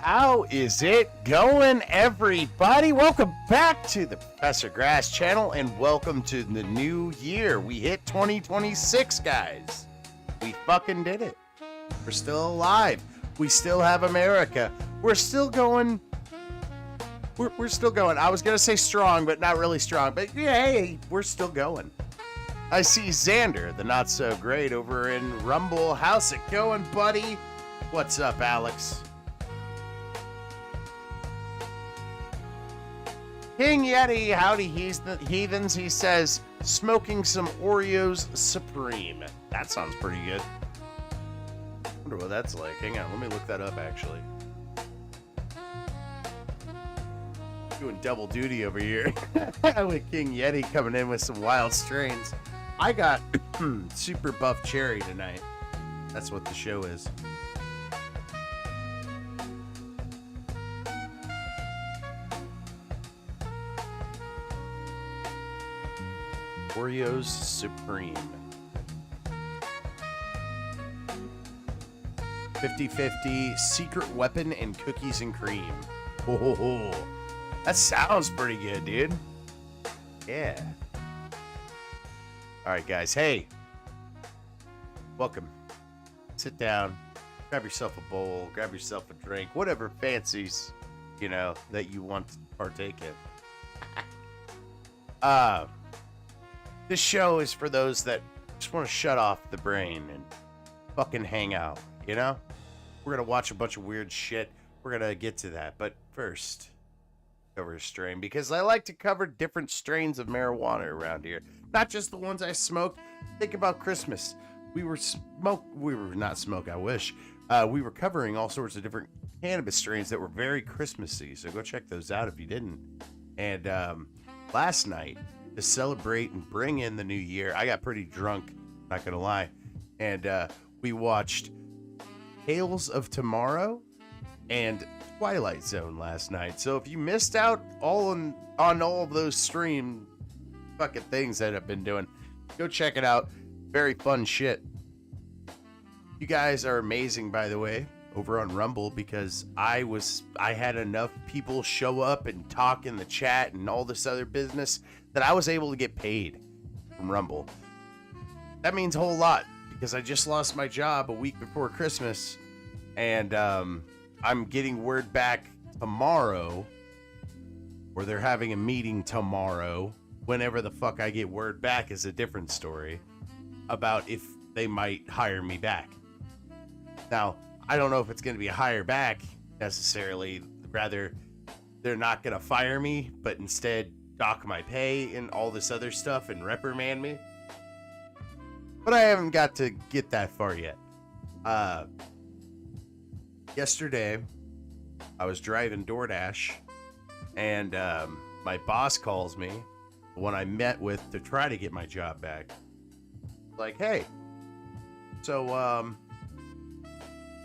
How is it going, everybody? Welcome back to the Professor Grass channel and welcome to the new year. We hit 2026, guys. We fucking did it. We're still alive. We still have America. We're still going. We're still going. I was going to say strong, but not really strong. But yeah, hey, we're still going. I see Xander, the not so great, over in Rumble. How's it going, buddy? What's up, Alex? King Yeti, howdy heathens. He says, smoking some Oreos Supreme. That sounds pretty good. Wonder what that's like. Hang on, let me look that up, actually. Doing double duty over here with King Yeti coming in with some wild strains. I got super buff cherry tonight. That's what the show is. Oreos Supreme. 50-50 secret weapon and cookies and cream. Oh, that sounds pretty good, dude. Yeah. All right, guys. Hey, welcome. Sit down, grab yourself a bowl, grab yourself a drink, whatever fancies, that you want to partake in. This show is for those that just want to shut off the brain and fucking hang out, We're going to watch a bunch of weird shit. We're going to get to that. But first, cover a strain, because I like to cover different strains of marijuana around here. Not just the ones I smoke. Think about Christmas. We were not smoke, I wish. We were covering all sorts of different cannabis strains that were very Christmassy. So go check those out if you didn't. And last night, to celebrate and bring in the new year, I got pretty drunk, not gonna lie, and we watched Tales of Tomorrow and Twilight Zone last night. So if you missed out on all of those stream fucking things that I've been doing, go check it out. Very fun shit. You guys are amazing, by the way, over on Rumble, because I had enough people show up and talk in the chat and all this other business that I was able to get paid from Rumble. That means a whole lot, because I just lost my job a week before Christmas, and I'm getting word back tomorrow, or they're having a meeting tomorrow. Whenever the fuck I get word back is a different story, about if they might hire me back. Now, I don't know if it's going to be a hire back necessarily. Rather, they're not going to fire me, but instead dock my pay and all this other stuff and reprimand me. But I haven't got to get that far yet. Yesterday, I was driving DoorDash, and my boss calls me when I met with to try to get my job back. Like, hey, so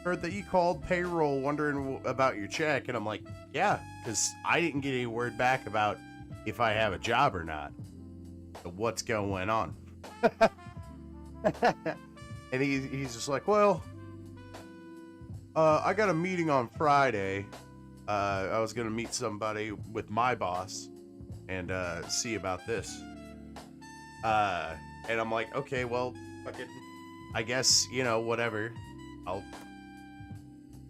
heard that you called payroll wondering about your check. And I'm like, yeah, because I didn't get any word back about if I have a job or not. So what's going on? And he's just like, well, I got a meeting on Friday. I was going to meet somebody with my boss and see about this. And I'm like, okay, well, fucking, I guess, whatever. I'll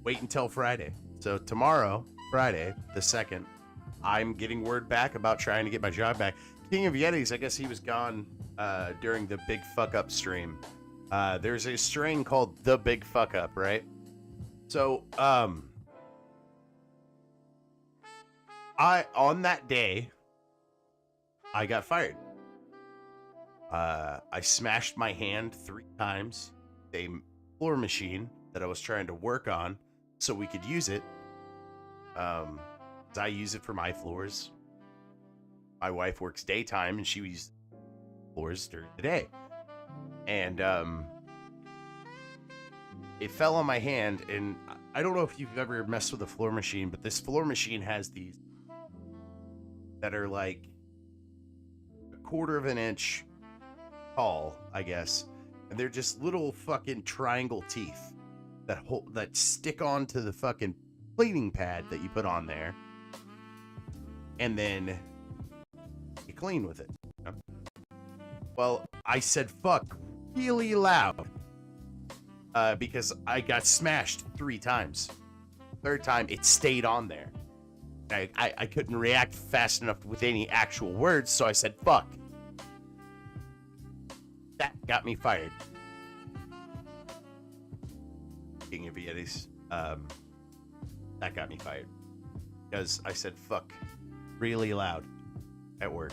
wait until Friday. So tomorrow, Friday, the 2nd, I'm getting word back about trying to get my job back. King of Yetis, I guess he was gone during the Big Fuck Up stream. There's a strain called The Big Fuck Up, right? So, on that day, I got fired. I smashed my hand 3 times. A floor machine that I was trying to work on so we could use it. I use it for my floors. My wife works daytime and she uses floors during the day. And it fell on my hand, and I don't know if you've ever messed with a floor machine, but this floor machine has these that are like 1/4 of an inch tall, I guess. And they're just little fucking triangle teeth that stick onto the fucking cleaning pad that you put on there, and then you clean with it. Well, I said fuck really loud because I got smashed 3 times. Third time, it stayed on there. I couldn't react fast enough with any actual words, so I said fuck. That got me fired. King of Yetis. That got me fired. Because I said fuck really loud at work.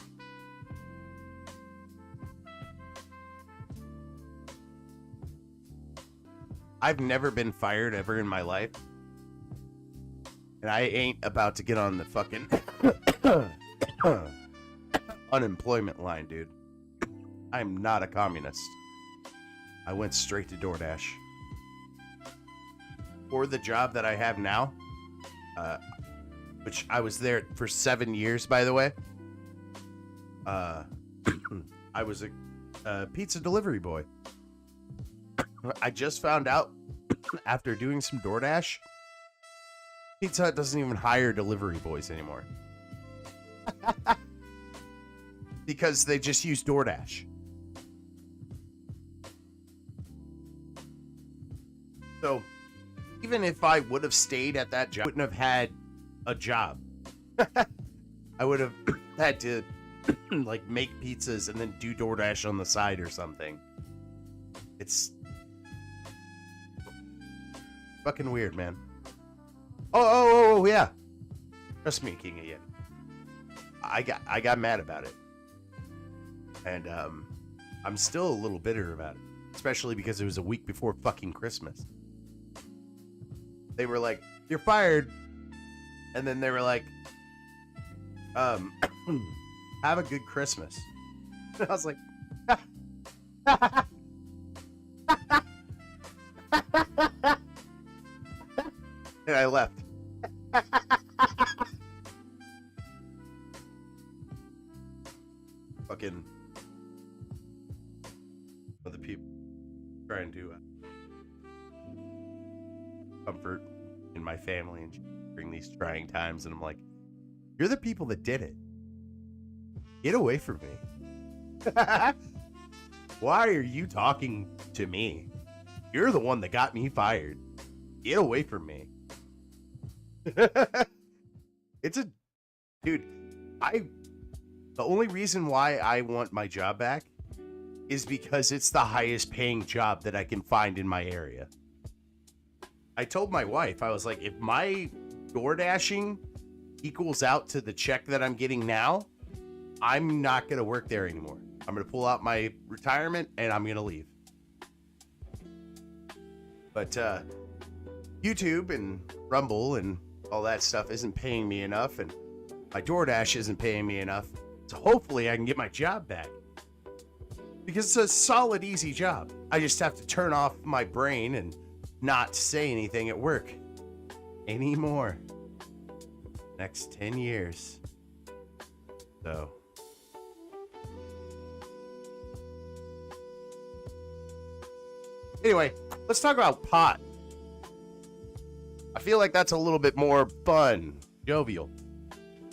I've never been fired ever in my life. And I ain't about to get on the fucking unemployment line, dude. I'm not a communist. I went straight to DoorDash. For the job that I have now, which I was there for 7 years, by the way. I was a pizza delivery boy. I just found out after doing some DoorDash, Pizza Hut doesn't even hire delivery boys anymore. Because they just use DoorDash. So, even if I would have stayed at that job, I wouldn't have had a job. I would have had to like make pizzas and then do DoorDash on the side or something. It's fucking weird, man. Oh, yeah. Trust me, King of Yen. I got mad about it. And I'm still a little bitter about it. Especially because it was a week before fucking Christmas. They were like, "You're fired." And then they were like, "Have a good Christmas." And I was like, and I left. Fucking other people trying to comfort in my family and during these trying times, and I'm like, you're the people that did it. Get away from me. Why are you talking to me? You're the one that got me fired. Get away from me. It's a dude. The only reason why I want my job back is because it's the highest paying job that I can find in my area. I told my wife, I was like, if my door dashing equals out to the check that I'm getting now, I'm not going to work there anymore. I'm going to pull out my retirement and I'm going to leave. But YouTube and Rumble and all that stuff isn't paying me enough, and my DoorDash isn't paying me enough. So hopefully I can get my job back. Because it's a solid, easy job. I just have to turn off my brain and not say anything at work anymore. Next 10 years. So. Anyway, let's talk about pot. I feel like that's a little bit more fun, jovial.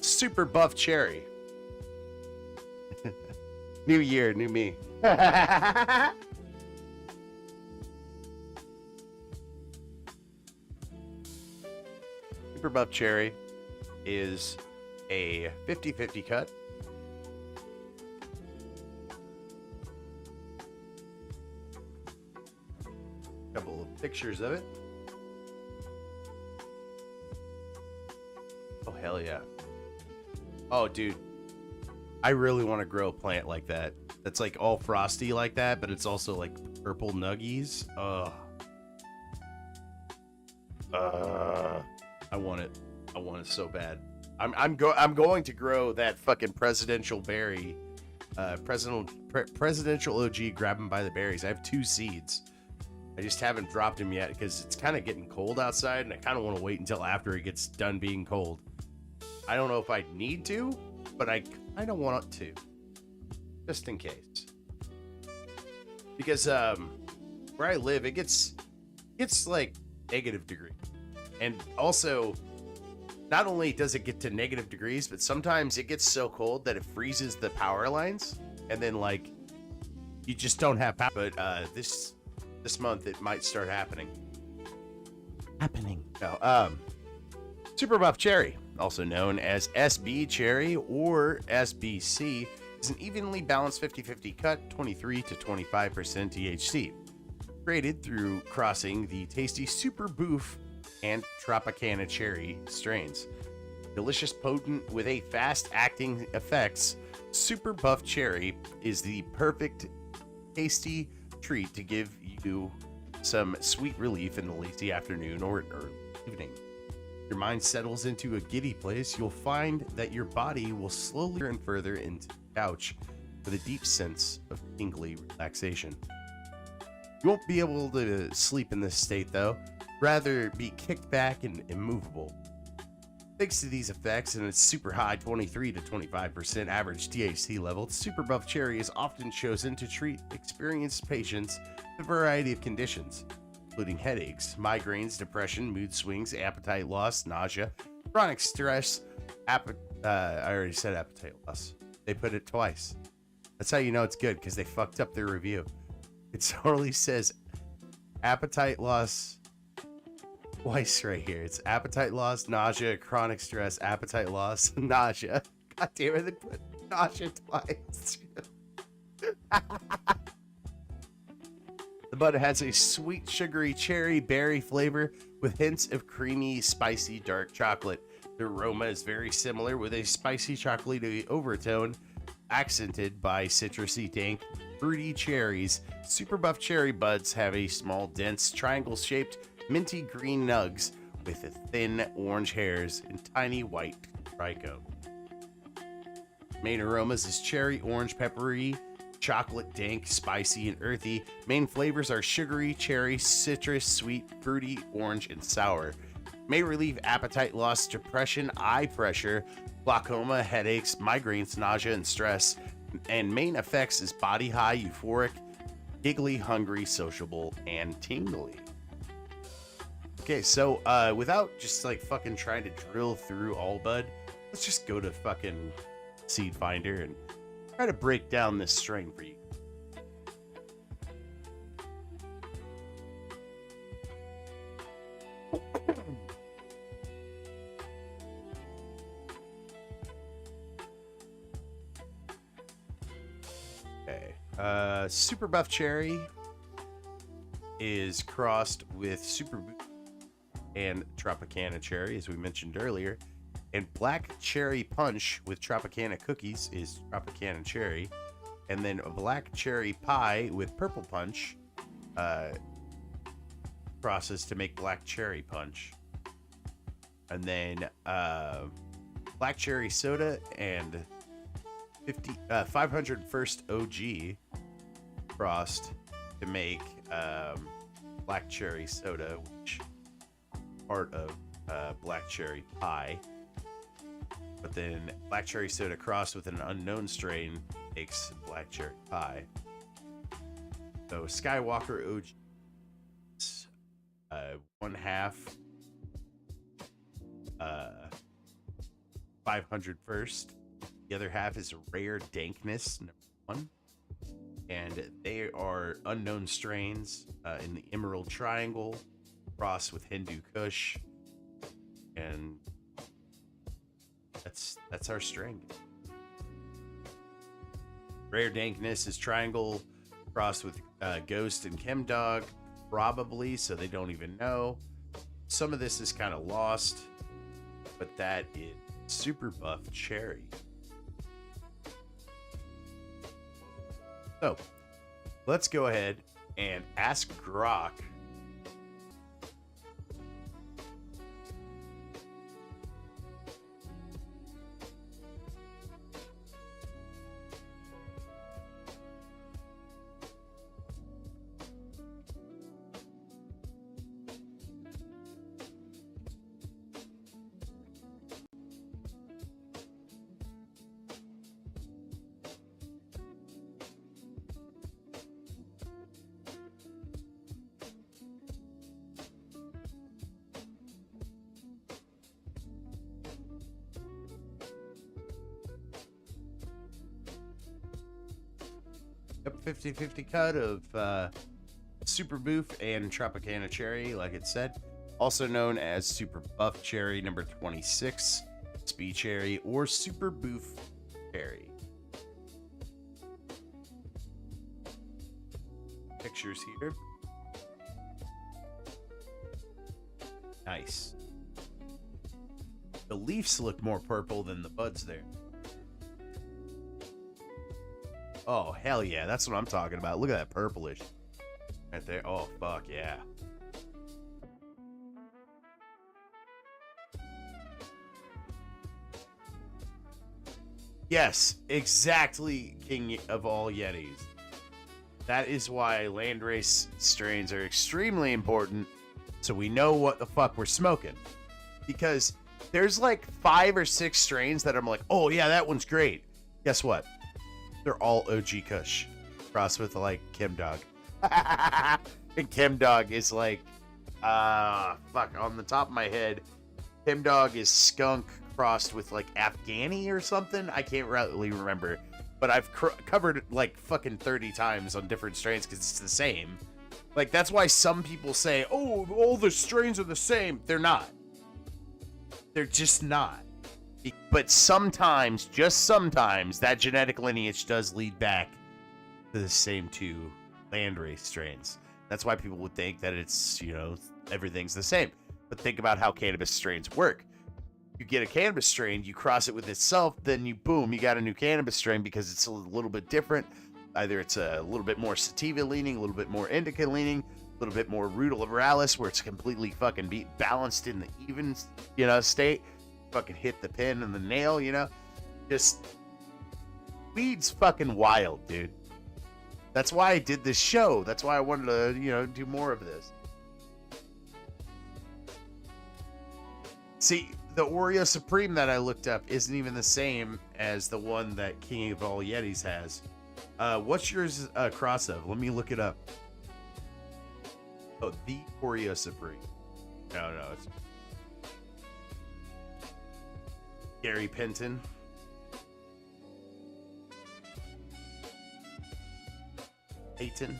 Super buff cherry. New year, new me. Super buff cherry is a 50-50 cut. Couple of pictures of it. Oh, hell yeah. Oh, dude. I really want to grow a plant like that. That's like all frosty like that, but it's also like purple nuggies. I want it. I want it so bad. I'm going to grow that fucking presidential berry. Presidential OG, grab them by the berries. I have 2 seeds. I just haven't dropped them yet because it's kind of getting cold outside, and I kind of want to wait until after it gets done being cold. I don't know if I need to, but I kind of want to, just in case. Because where I live, it gets like -degree, And also, not only does it get to negative degrees, but sometimes it gets so cold that it freezes the power lines, and then like you just don't have power. But this month it might start happening. No, Super Buff Cherry, also known as SB Cherry or SBC, is an evenly balanced 50-50 cut, 23 to 25% THC, created through crossing the tasty Super Boof and Tropicana Cherry strains. Delicious, potent, with a fast-acting effects, Super Buff Cherry is the perfect, tasty treat to give you some sweet relief in the lazy afternoon or evening. Your mind settles into a giddy place, you'll find that your body will slowly turn further into the couch with a deep sense of tingly relaxation. You won't be able to sleep in this state though, rather be kicked back and immovable. Thanks to these effects and its super high 23 to 25% average THC level, Super Buff Cherry is often chosen to treat experienced patients with a variety of conditions, including headaches, migraines, depression, mood swings, appetite loss, nausea, chronic stress, I already said appetite loss. They put it twice. That's how you know it's good, because they fucked up their review. It totally says appetite loss twice right here. It's appetite loss, nausea, chronic stress, appetite loss, nausea. God damn it, they put nausea twice. The bud has a sweet, sugary cherry berry flavor with hints of creamy, spicy dark chocolate. The aroma is very similar with a spicy chocolatey overtone, accented by citrusy, dank, fruity cherries. Super Buff Cherry buds have a small, dense, triangle-shaped, minty green nugs with thin orange hairs and tiny white trichome. Main aromas is cherry, orange, peppery, chocolate, dank, spicy, and earthy. Main flavors are sugary, cherry, citrus, sweet, fruity, orange, and sour. May relieve appetite loss, depression, eye pressure, glaucoma, headaches, migraines, nausea, and stress. And main effects is body high, euphoric, giggly, hungry, sociable, and tingly. Okay, so without just like fucking trying to drill through all bud, let's just go to fucking Seed Finder and try to break down this strain for you. Okay, Super Buff Cherry is crossed with Super Boof and Tropicana Cherry, as we mentioned earlier. And Black Cherry Punch with Tropicana Cookies is Tropicana Cherry. And then a Black Cherry Pie with Purple Punch crosses to make Black Cherry Punch. And then Black Cherry Soda and 501st OG crossed to make Black Cherry Soda, which is part of Black Cherry Pie. But then Black Cherry Soda crossed with an unknown strain makes Black Cherry Pie. So Skywalker OG is 1/2 501st. The other half is Rare Dankness #1. And they are unknown strains in the Emerald Triangle, crossed with Hindu Kush. And that's our string. Rare Dankness is Triangle crossed with Ghost and Chemdog, probably, so they don't even know. Some of this is kind of lost, but that is Super Buff Cherry. So let's go ahead and ask Grok. Yep, 50-50 cut of Super Boof and Tropicana Cherry, like it said. Also known as Super Buff Cherry number 26, Speed Cherry, or Super Boof Cherry. Pictures here. Nice. The leaves look more purple than the buds there. Oh, hell yeah. That's what I'm talking about. Look at that purplish right there. Oh, fuck yeah. Yes, exactly, King of all Yetis. That is why landrace strains are extremely important, so we know what the fuck we're smoking. Because there's like 5 or 6 strains that I'm like, oh yeah, that one's great. Guess what? They're all OG Kush, crossed with like Chem Dog. And Chem Dog is like, fuck, on the top of my head, Chem Dog is skunk crossed with like Afghani or something. I can't really remember, but I've covered it like fucking 30 times on different strains because it's the same. Like, that's why some people say, oh, all the strains are the same. They're not. They're just not. But sometimes, just sometimes, that genetic lineage does lead back to the same 2 landrace strains. That's why people would think that it's, you know, everything's the same. But think about how cannabis strains work. You get a cannabis strain, you cross it with itself, then you boom, you got a new cannabis strain because it's a little bit different. Either it's a little bit more sativa leaning, a little bit more indica leaning, a little bit more rudoliberalis, where it's completely fucking balanced in the even, you know, state. Fucking hit the pin and the nail, you know? Just, weed's fucking wild, dude. That's why I did this show. That's why I wanted to, you know, do more of this. See, the Oreo Supreme that I looked up isn't even the same as the one that King of All Yetis has. What's yours cross of? Let me look it up. Oh, the Oreo Supreme. No, it's Gary Penton. Peyton.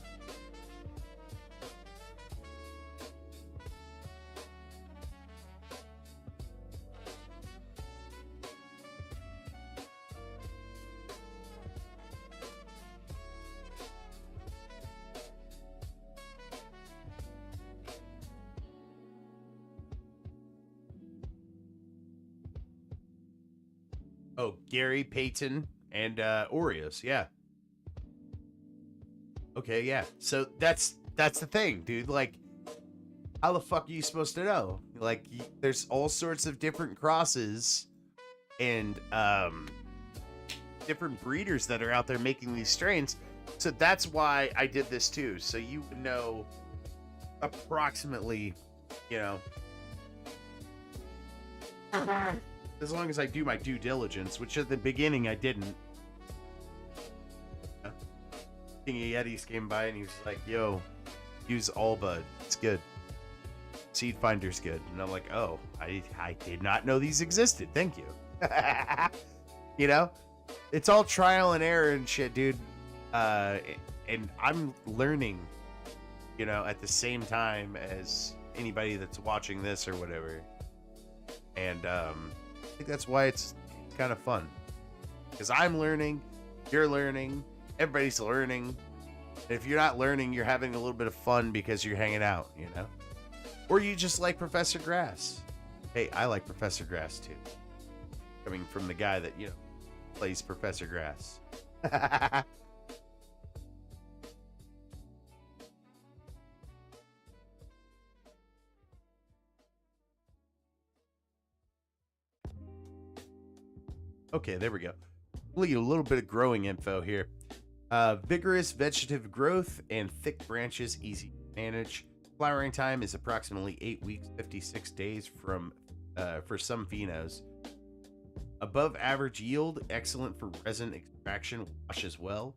Oh, Gary Payton and Oreos, yeah. Okay, yeah. So that's the thing, dude. Like, how the fuck are you supposed to know? Like, there's all sorts of different crosses and different breeders that are out there making these strains. So that's why I did this too. So you would know approximately, you know, as long as I do my due diligence, which at the beginning I didn't. King of Yetis came by and he was like, yo, use All Bud. It's good. Seed Finder's good. And I'm like, oh, I did not know these existed. Thank you. You know? It's all trial and error and shit, dude. And I'm learning, you know, at the same time as anybody that's watching this or whatever. And I think that's why it's kind of fun. Because I'm learning, you're learning, everybody's learning. And if you're not learning, you're having a little bit of fun because you're hanging out, you know? Or you just like Professor Grass. Hey, I like Professor Grass too. Coming from the guy that, you know, plays Professor Grass. Okay, there we go. We'll get a little bit of growing info here. Vigorous vegetative growth and thick branches, easy to manage. Flowering time is approximately 8 weeks, 56 days from for some phenos. Above average yield, excellent for resin extraction, washes well.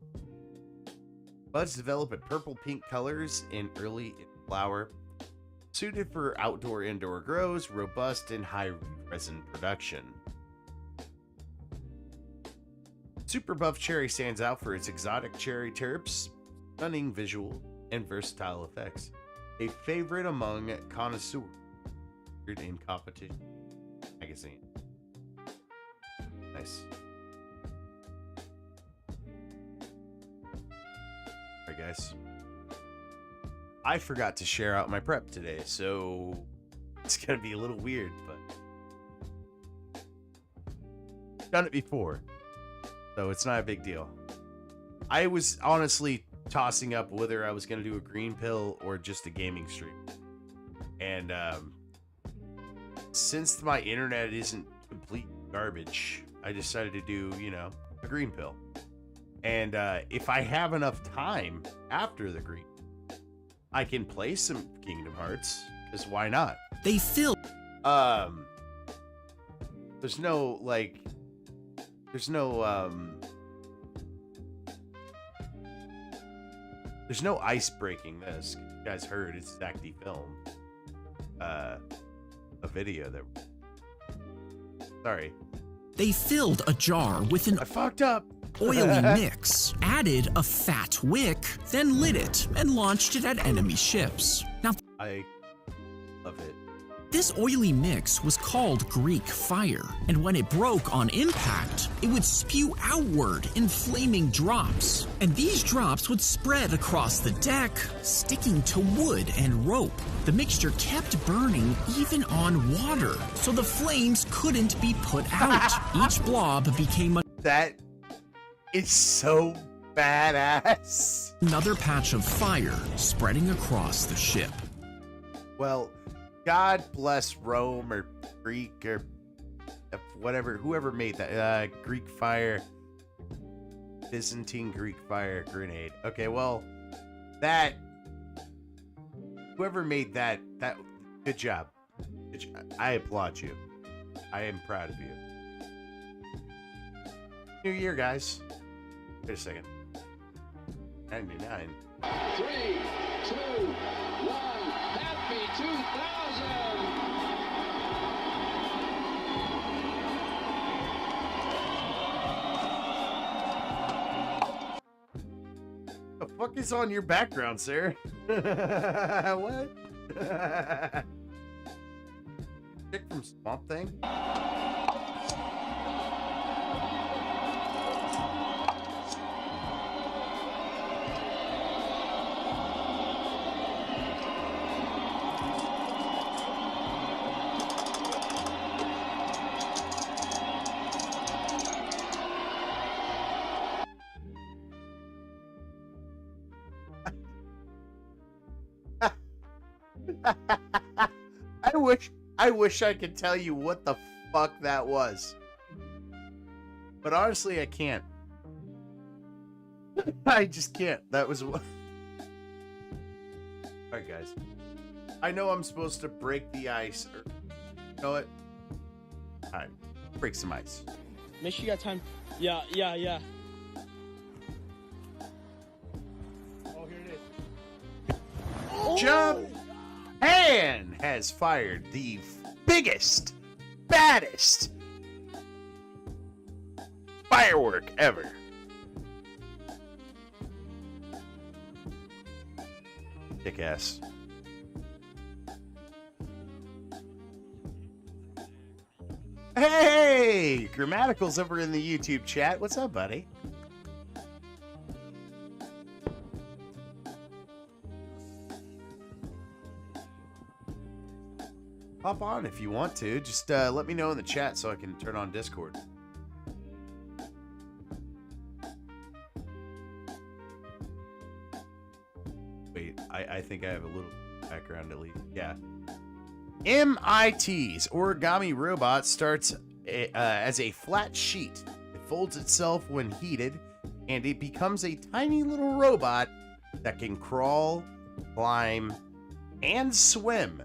Buds develop at purple-pink colors in early flower. Suited for outdoor-indoor grows, robust and high resin production. Super Buff Cherry stands out for its exotic cherry terps, stunning visual, and versatile effects. A favorite among connoisseurs in competition magazine. Nice. Alright, guys. I forgot to share out my prep today, so it's gonna be a little weird, but I've done it before, so it's not a big deal. I was honestly tossing up whether I was gonna do a green pill or just a gaming stream, and since my internet isn't complete garbage, I decided to do, you know, a green pill. And if I have enough time after the green, I can play some Kingdom Hearts, because why not? They fill. There's no, like, there's no ice breaking this. You guys heard it's Zach filmed a video that, sorry. They filled a jar with an I fucked up. oily mix, added a fat wick, then lit it and launched it at enemy ships. Now, I love it. this oily mix was called Greek fire, and when it broke on impact, it would spew outward in flaming drops. And these drops would spread across the deck, sticking to wood and rope. The mixture kept burning even on water, so the flames couldn't be put out. Each blob became That is so badass. another patch of fire spreading across the ship. Well, God bless Rome or Greek or whatever, whoever made that Greek fire, Byzantine Greek fire grenade. Okay, well, that whoever made that good job. I applaud you. I am proud of you. New year, guys. Wait a second. 99. 3, 2, 1, happy 2000! The fuck is on your background, sir? What? Chick from Swamp Thing? I wish I could tell you what the fuck that was. But honestly, I can't. I just can't. That was what. Alright, guys. I know I'm supposed to break the ice. Or, you know what? Alright. Break some ice. Make sure you got time. Yeah. Oh, here it is. Jump! Han has fired the biggest, baddest firework ever. Kick ass. Hey! Grammatical's over in the YouTube chat. What's up, buddy? Hop on if you want to. Just let me know in the chat so I can turn on Discord. Wait, I think I have a little background at least. Yeah. MIT's origami robot starts as a flat sheet. It folds itself when heated, and it becomes a tiny little robot that can crawl, climb, and swim.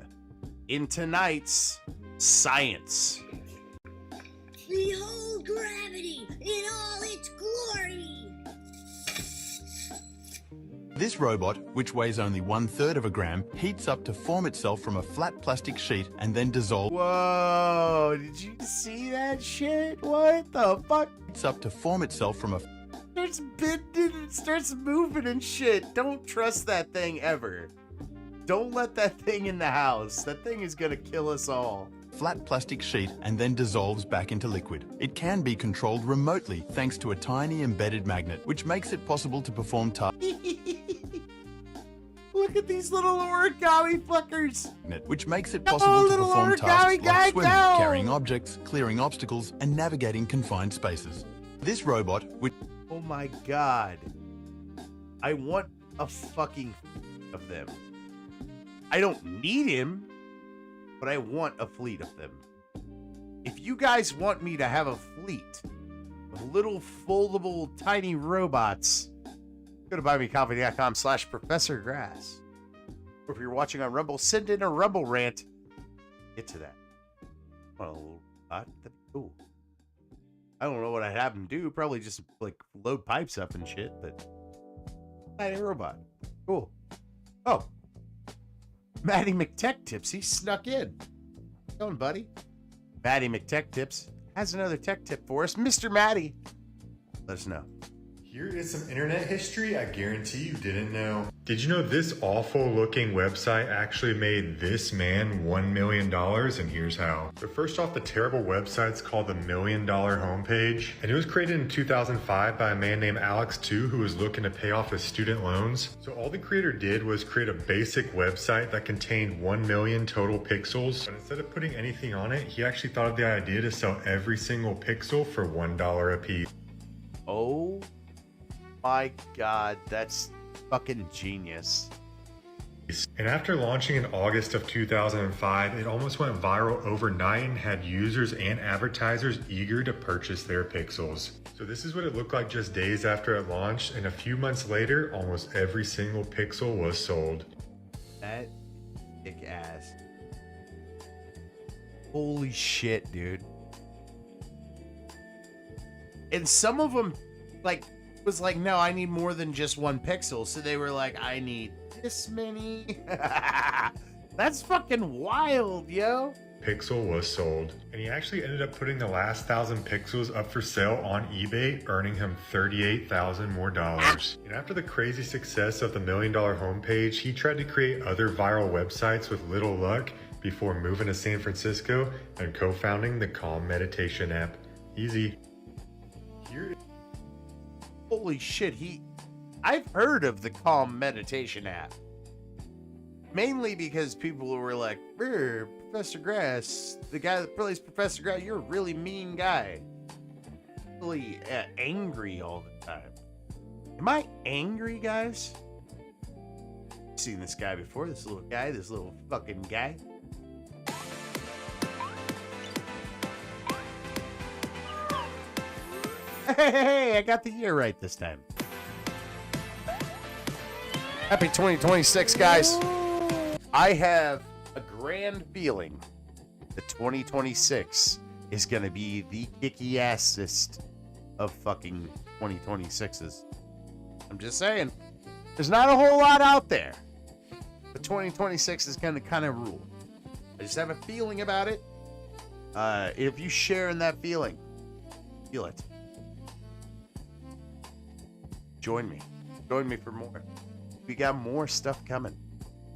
In tonight's Science. Behold gravity in all its glory! This robot, which weighs only 1/3 of a gram, heats up to form itself from a flat plastic sheet and then dissolves Whoa, did you see that shit? What the fuck? up to form itself from a Starts bending and starts moving and shit. Don't trust that thing ever. Don't let that thing in the house. That thing is gonna kill us all. flat plastic sheet and then dissolves back into liquid. It can be controlled remotely thanks to a tiny embedded magnet, which makes it possible to perform tasks Look at these little origami fuckers. which makes it possible to little perform origami tasks guy, like swimming, go! carrying objects, clearing obstacles, and navigating confined spaces. This robot, which Oh my god. I want a fucking of them. I don't need him, but I want a fleet of them. If you guys want me to have a fleet of little foldable tiny robots, go to buymecoffee.com/ProfessorGrass. Or if you're watching on Rumble, send in a Rumble rant. Get to that. Want a little robot? That'd be cool. I don't know what I'd have him do. Probably just like load pipes up and shit, but tiny robot. Cool. Oh. Maddie McTech Tips. He snuck in. Go on, buddy. Maddie McTech Tips has another tech tip for us. Mr. Maddie, let us know. Here is some internet history I guarantee you didn't know. Did you know this awful looking website actually made this man $1 million? And here's how. So first off, the terrible website's called the $1 Million Homepage. And it was created in 2005 by a man named Alex Tu, who was looking to pay off his student loans. So all the creator did was create a basic website that contained 1 million total pixels. But instead of putting anything on it, he actually thought of the idea to sell every single pixel for $1 a piece. Oh my god, that's fucking genius. And after launching in August of 2005, it almost went viral overnight and had users and advertisers eager to purchase their pixels. So this is what it looked like just days after it launched, and a few months later, almost every single pixel was sold. That thick ass. Holy shit, dude. And some of them, like, was like, no, I need more than just 1 pixel. So they were like, I need this many. That's fucking wild, yo. Pixel was sold, and he actually ended up putting the last 1,000 pixels up for sale on eBay, earning him $38,000 more dollars. And after the crazy success of the $1 Million Homepage, he tried to create other viral websites with little luck before moving to San Francisco and co-founding the Calm Meditation app. Easy. Here Holy shit, I've heard of the Calm Meditation app. Mainly because people were like, Professor Grass, the guy that plays Professor Grass, you're a really mean guy. Really angry all the time. Am I angry, guys? I've seen this guy before, this little guy, this little fucking guy. Hey, I got the year right this time. Happy 2026, guys. I have a grand feeling that 2026 is going to be the kicky-assest of fucking 2026s. I'm just saying. There's not a whole lot out there. But 2026 is going to kind of rule. I just have a feeling about it. If you share in that feeling, feel it. Join me. Join me for more. We got more stuff coming.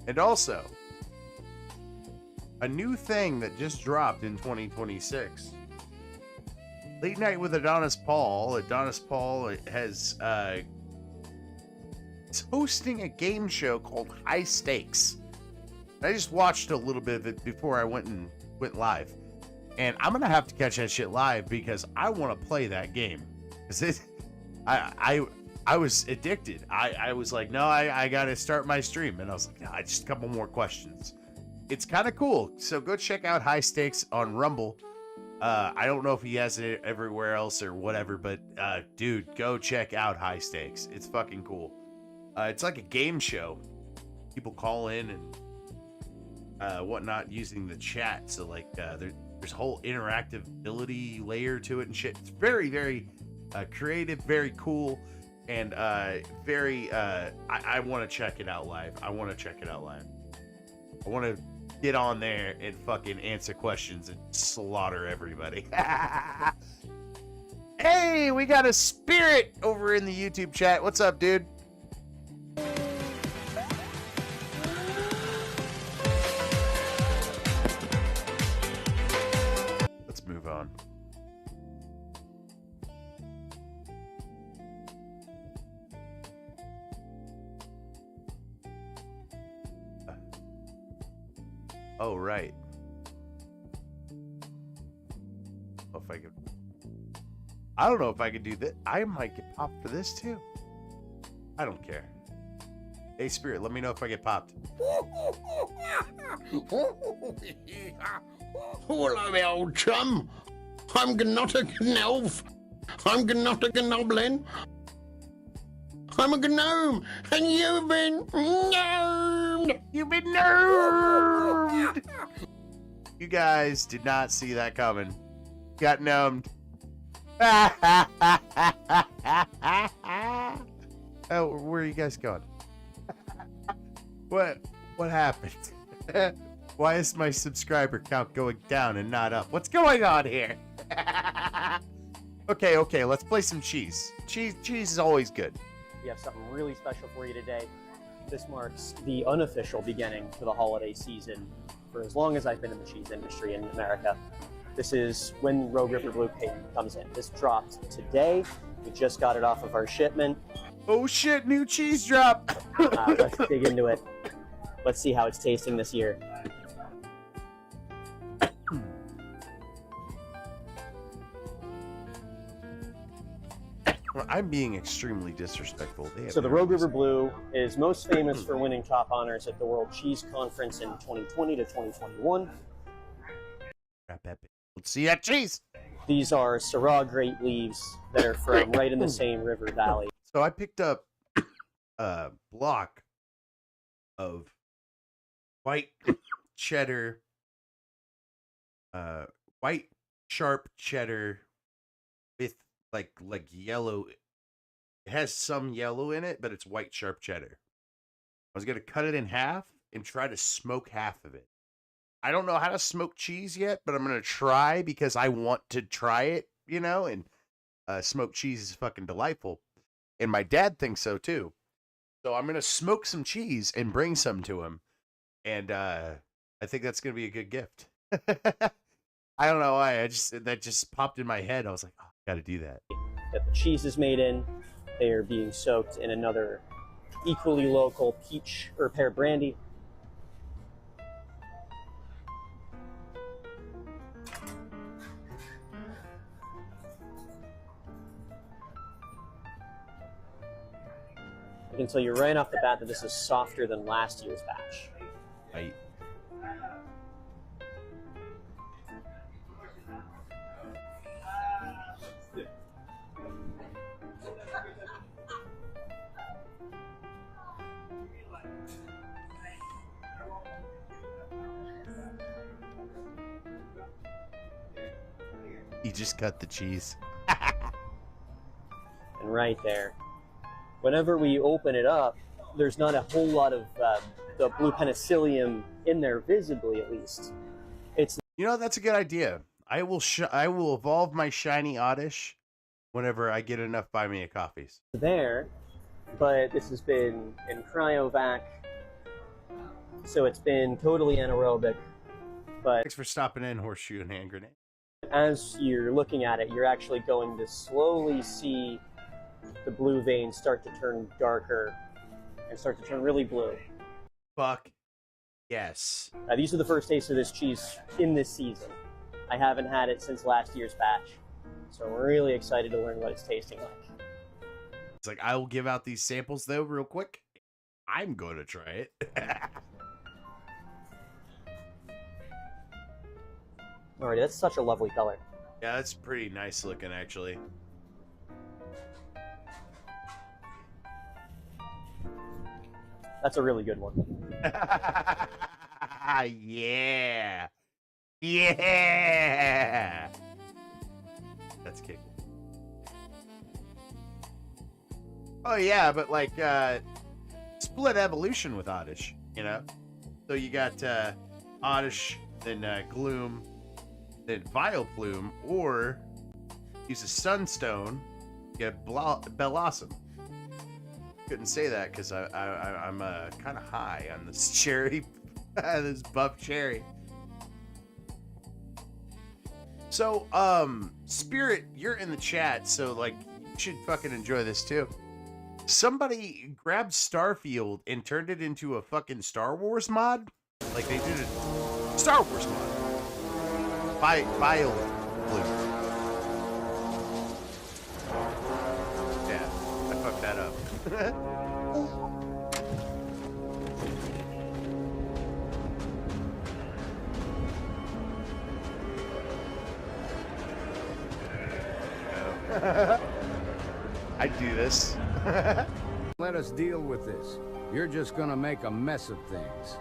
And also, a new thing that just dropped in 2026. Late Night with Adonis Paul. Adonis Paul has is hosting a game show called High Stakes. I just watched a little bit of it before I went live. And I'm gonna have to catch that shit live because I want to play that game. Because I was addicted. I was like, no, I gotta start my stream. And I was like, no, just a couple more questions. It's kind of cool. So go check out High Stakes on Rumble. I don't know if he has it everywhere else or whatever, but dude, go check out High Stakes. It's fucking cool. It's like a game show. People call in and whatnot using the chat. So like there's a whole interactive ability layer to it and shit. It's very, very creative, very cool. And I want to check it out live. I want to get on there and fucking answer questions and slaughter everybody. Hey, we got a Spirit over in the YouTube chat. What's up, dude? Let's move on. Oh, right. If I could, I don't know if I could do that. I might get popped for this too. I don't care. Hey, Spirit, let me know if I get popped. Hello, my old chum. I'm not a elf. I'm not a goblin. I'm a gnome, and you've been gnomed. You've been gnomed. You guys did not see that coming. Got gnomed. Oh, where are you guys going? What happened? Why is my subscriber count going down and not up? What's going on here? Okay, let's play some cheese. Cheese is always good. We have something really special for you today. This marks the unofficial beginning to the holiday season for as long as I've been in the cheese industry in America. This is when Rogue River Blue comes in. This dropped today. We just got it off of our shipment. Oh shit, new cheese drop! Let's dig into it. Let's see how it's tasting this year. Well, I'm being extremely disrespectful. So the Rogue River Blue is most famous for winning top honors at the World Cheese Conference in 2020 to 2021. Let's see that cheese. These are Syrah grape leaves that are from right in the same river valley. So I picked up a block of white cheddar, white sharp cheddar with like yellow. It has some yellow in it, but it's white sharp cheddar. I was gonna cut it in half and try to smoke half of it. I don't know how to smoke cheese yet, but I'm gonna try because I want to try it, you know. And smoked cheese is fucking delightful, and my dad thinks so too. So I'm gonna smoke some cheese and bring some to him, and I think that's gonna be a good gift. I don't know why. That just popped in my head. I was like, oh, I got to do that. That the cheese is made in. They are being soaked in another equally local peach or pear brandy. I can tell you right off the bat that this is softer than last year's batch. Right. He just cut the cheese. And right there, whenever we open it up, there's not a whole lot of the blue penicillium in there, visibly at least. It's You know, that's a good idea. I will evolve my shiny oddish whenever I get enough buy me a coffees. there, but this has been in cryovac, so it's been totally anaerobic. But Thanks for stopping in, Horseshoe and Hand Grenade. as you're looking at it, you're actually going to slowly see the blue veins start to turn darker and start to turn really blue. Fuck yes. These are the first tastes of this cheese in this season. I haven't had it since last year's batch, so we're really excited to learn what it's tasting like. It's like, I will give out these samples though real quick. I'm going to try it. Alrighty, that's such a lovely color. Yeah, that's pretty nice looking actually. That's a really good one. Yeah. Yeah. That's kicking. Oh yeah, but like split evolution with Oddish, you know? So you got Oddish, then Gloom, then Vileplume, or use a Sunstone, get Bellossom. Couldn't say that because I'm kind of high on this cherry, this buff cherry. So, Spirit, you're in the chat, so like you should fucking enjoy this too. Somebody grabbed Starfield and turned it into a fucking Star Wars mod. Like they did a Star Wars mod. Vileplume. Yeah, I fucked that up. I do this. Let us deal with this. You're just gonna make a mess of things.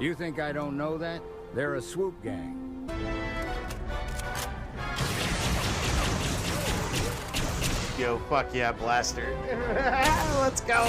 You think I don't know that? They're a swoop gang. Yo, fuck yeah, Blaster. Let's go.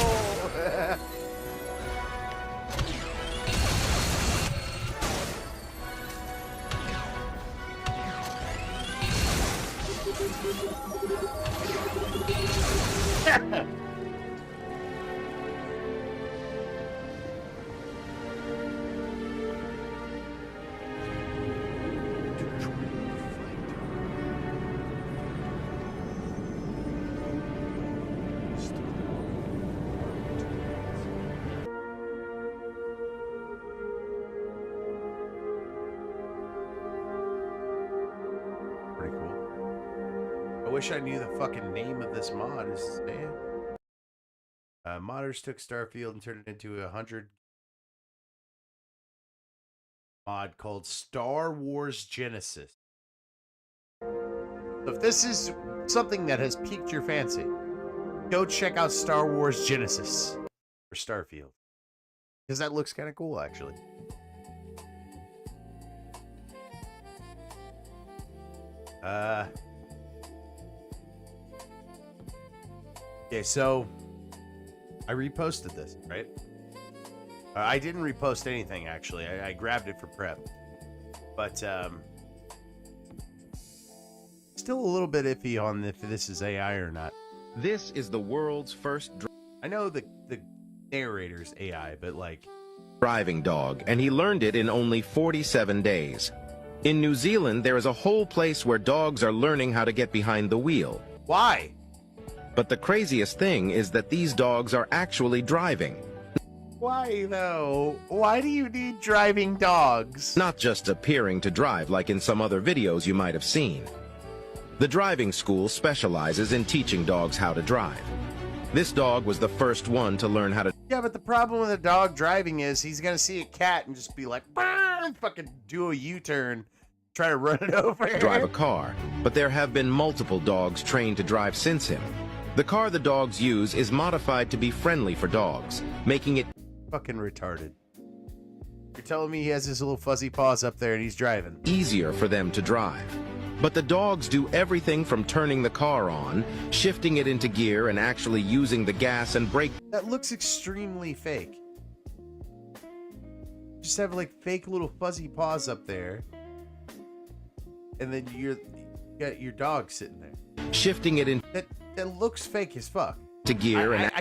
Pretty cool. I wish I knew the fucking name of this mod. Is damn. Modders took Starfield and turned it into a 100 mod called Star Wars Genesis. So if this is something that has piqued your fancy, go check out Star Wars Genesis for Starfield, because that looks kind of cool, actually. Okay, so I reposted this, right? I didn't repost anything, actually. I grabbed it for prep. But, still a little bit iffy on if this is AI or not. This is the world's first I know the narrator's AI, but like... driving dog, and he learned it in only 47 days. In New Zealand, there is a whole place where dogs are learning how to get behind the wheel. Why? But the craziest thing is that these dogs are actually driving. Why, though? Why do you need driving dogs? Not just appearing to drive like in some other videos you might have seen. The driving school specializes in teaching dogs how to drive. This dog was the first one to learn how to... Yeah, but the problem with a dog driving is he's gonna see a cat and just be like, "Bah!" fucking do a U-turn, try to run it over. drive a car, but there have been multiple dogs trained to drive since him. The car the dogs use is modified to be friendly for dogs, making it fucking retarded. You're telling me he has his little fuzzy paws up there and he's driving? Easier for them to drive. But the dogs do everything from turning the car on, shifting it into gear, and actually using the gas and brake. That looks extremely fake. Just have like fake little fuzzy paws up there, and then you got your dog sitting there. Shifting it in. That looks fake as fuck. To gear and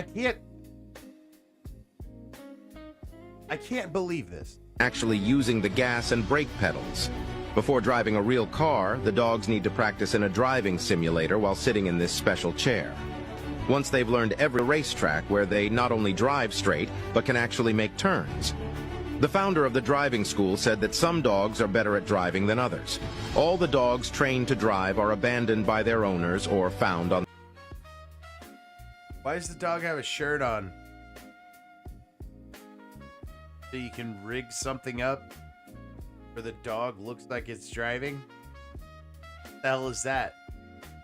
I can't believe this. Actually using the gas and brake pedals. Before driving a real car, the dogs need to practice in a driving simulator while sitting in this special chair. Once they've learned every racetrack where they not only drive straight, but can actually make turns. The founder of the driving school said that some dogs are better at driving than others. All the dogs trained to drive are abandoned by their owners or found on... Why does the dog have a shirt on? So you can rig something up where the dog looks like it's driving? What the hell is that?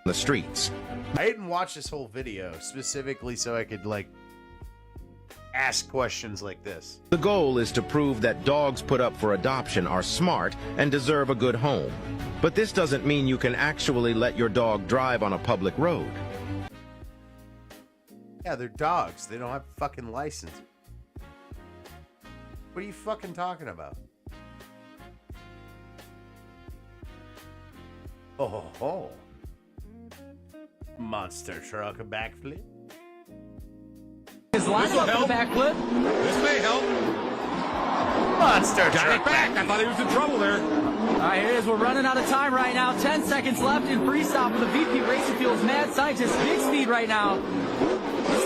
The streets. I didn't watch this whole video specifically so I could like ask questions like this. The goal is to prove that dogs put up for adoption are smart and deserve a good home. But this doesn't mean you can actually let your dog drive on a public road. Yeah, they're dogs. They don't have a fucking license. What are you fucking talking about? Oh, ho, ho. Monster truck backflip. His last backflip. This may help. Monster Got truck it back. I thought he was in trouble there. All right, here it is. We're running out of time right now. 10 seconds left in freestyle for the VP Racing Fuels Mad Scientist. Big speed right now.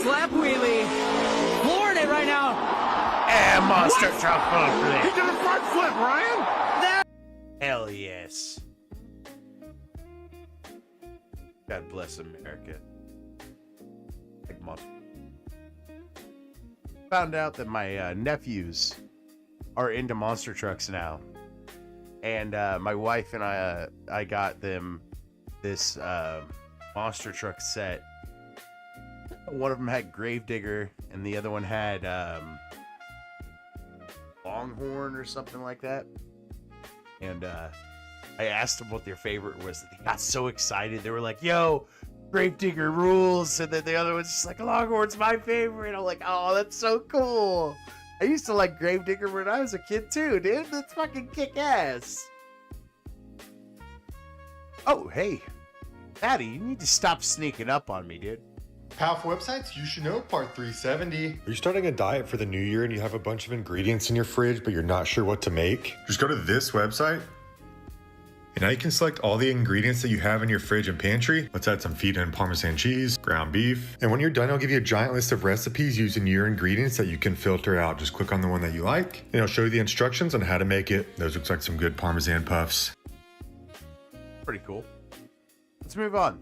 Slap wheelie. Flooring it right now. And monster truck flip. He did a front flip, Ryan. Hell yes. God bless America. Like monster. Found out that my nephews are into monster trucks now, and my wife and I got them this monster truck set. One of them had Gravedigger, and the other one had Longhorn or something like that. And I asked them what their favorite was. They got so excited. They were like, "Yo, Gravedigger rules!" And then the other one's just like, "Longhorn's my favorite." I'm like, "Oh, that's so cool." I used to like Gravedigger when I was a kid too, dude. That's fucking kick ass. Oh, hey, Patty, you need to stop sneaking up on me, dude. Powerful websites you should know, part 370. Are you starting a diet for the new year and you have a bunch of ingredients in your fridge, but you're not sure what to make? Just go to this website. And now you can select all the ingredients that you have in your fridge and pantry. Let's add some feta and Parmesan cheese, ground beef. And when you're done, it'll give you a giant list of recipes using your ingredients that you can filter out. Just click on the one that you like, and it'll show you the instructions on how to make it. Those looks like some good Parmesan puffs. Pretty cool. Let's move on.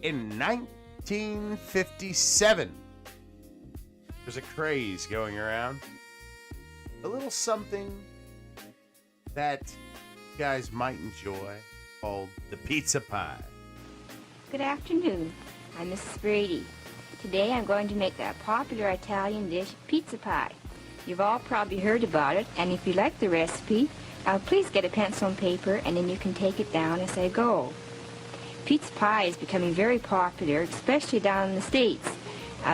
In 1957, there's a craze going around. A little something that you guys might enjoy called the pizza pie. Good afternoon. I'm Mrs. Brady. Today I'm going to make that popular Italian dish, pizza pie. You've all probably heard about it, and if you like the recipe, please get a pencil and paper, and then you can take it down as I go. Pizza pie is becoming very popular, especially down in the States.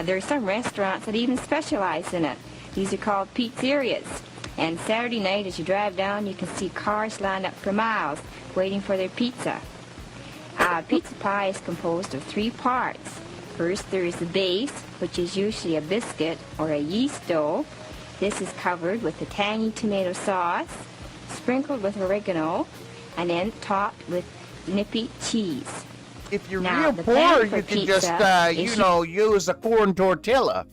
There are some restaurants that even specialize in it. These are called pizzerias. And Saturday night, as you drive down, you can see cars lined up for miles waiting for their pizza. Pizza pie is composed of 3 parts. First, there is the base, which is usually a biscuit or a yeast dough. This is covered with a tangy tomato sauce, sprinkled with oregano, and then topped with nippy cheese. If you're Now, real the poor, plan you for can pizza just, is use a corn tortilla.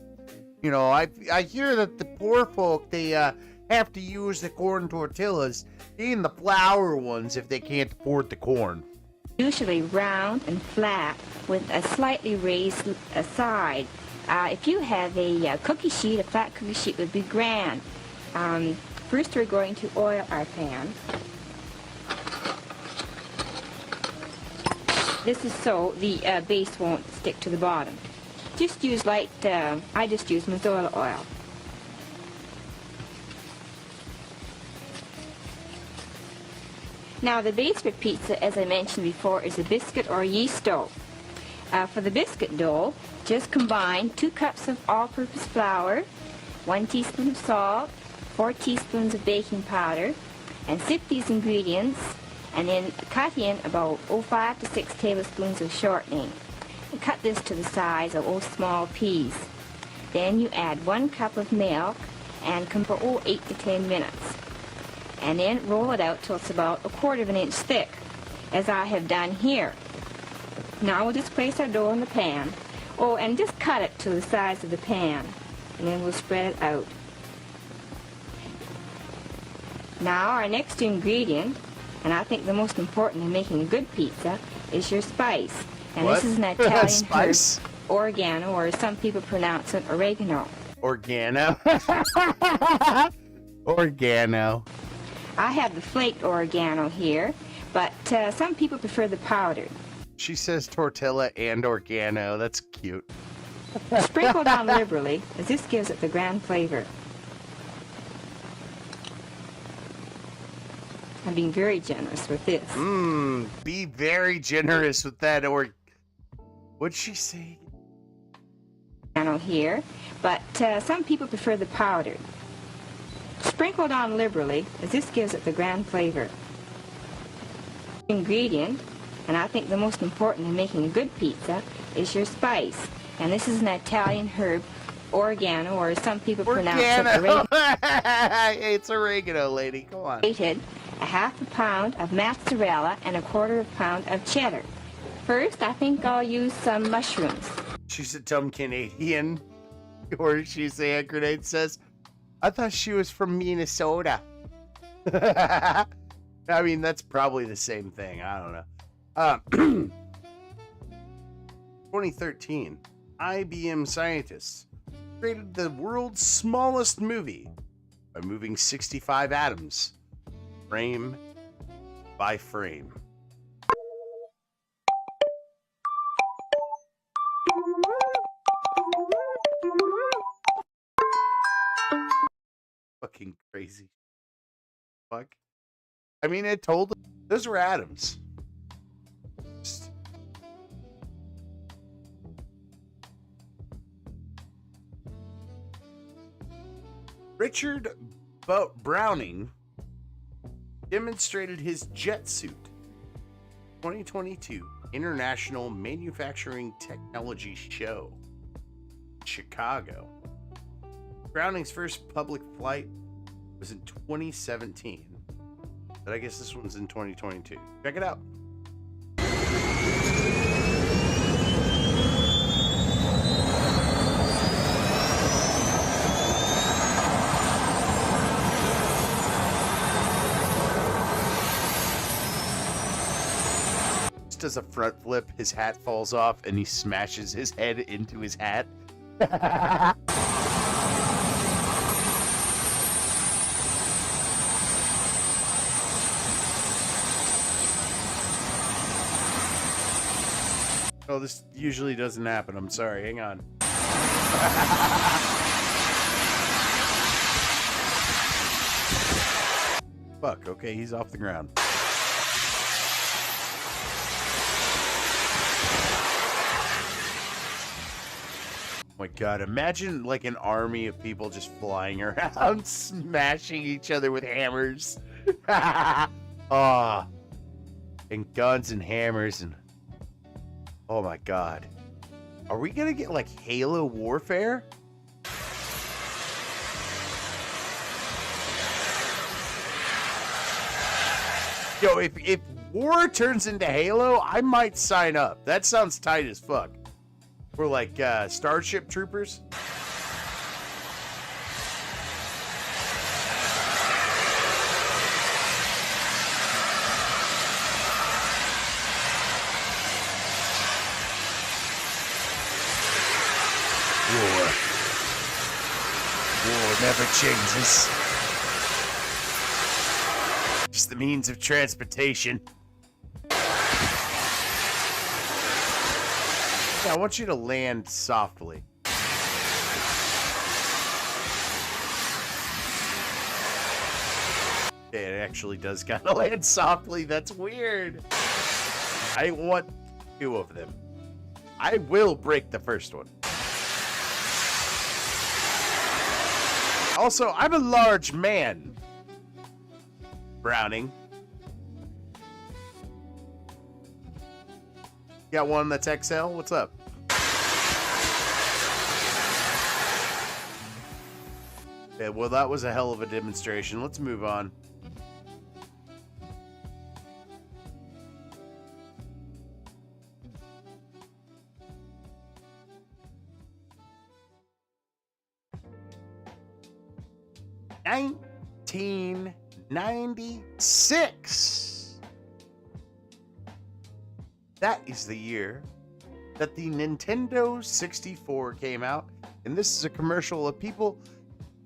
You know, I hear that the poor folk, they have to use the corn tortillas, even the flour ones, if they can't afford the corn. Usually round and flat with a slightly raised side. If you have a cookie sheet, a flat cookie sheet would be grand. First, we're going to oil our pan. This is so the base won't stick to the bottom. Just use light, I just use Mazola oil. Now the base for pizza, as I mentioned before, is a biscuit or yeast dough. For the biscuit dough, just combine 2 cups of all-purpose flour, 1 teaspoon of salt, 4 teaspoons of baking powder, and sift these ingredients, and then cut in about 5 to 6 tablespoons of shortening. And cut this to the size of small peas. Then you add 1 cup of milk and cook for 8 to 10 minutes. And then roll it out till it's about 1/4 of an inch thick, as I have done here. Now we'll just place our dough in the pan. And just cut it to the size of the pan, and then we'll spread it out. Now our next ingredient and I think the most important in making a good pizza is your spice. And What? this is an Italian Spice? herb, oregano, or as some people pronounce it, oregano. Organo. Organo. I have the flaked oregano here, but some people prefer the powdered. She says tortilla and organo. That's cute. Sprinkled on liberally, as this gives it the grand flavor. I'm being very generous with this. Be very generous with that. Or what'd she say? Here, but some people prefer the powdered. Sprinkled on liberally, as this gives it the grand flavor. Ingredient, and I think the most important in making a good pizza, is your spice. And this is an Italian herb, oregano, or as some people pronounce it, oregano. It's oregano, lady. Come on. A half a pound of mozzarella and a quarter of a pound of cheddar. First, I think I'll use some mushrooms. She's a dumb Canadian. Or she's a hand grenade says, I thought she was from Minnesota. I mean, that's probably the same thing. I don't know. 2013, IBM scientists created the world's smallest movie by moving 65 atoms, frame by frame. Fucking crazy. Fuck. I mean, it told them those were atoms. Just- Richard Browning demonstrated his jet suit. 2022 International Manufacturing Technology Show, Chicago. Browning's first public flight was in 2017, but I guess this one's in 2022. Check it out. Just does a front flip, his hat falls off, and he smashes his head into his hat. Oh, this usually doesn't happen. I'm sorry. Hang on. Fuck. Okay, he's off the ground. Oh my god, imagine like an army of people just flying around, smashing each other with hammers. Ah, and guns and hammers and... Oh my god. Are we gonna get like Halo Warfare? Yo, if war turns into Halo, I might sign up. That sounds tight as fuck. We're like Starship Troopers. War never changes. Just the means of transportation. Yeah, I want you to land softly. Okay, it actually does kind of land softly. That's weird. I want two of them. I will break the first one. Also, I'm a large man. Browning. Got one that's XL? What's up? Yeah, well, that was a hell of a demonstration. Let's move on. $1996. that is the year that the Nintendo 64 came out, and this is a commercial of people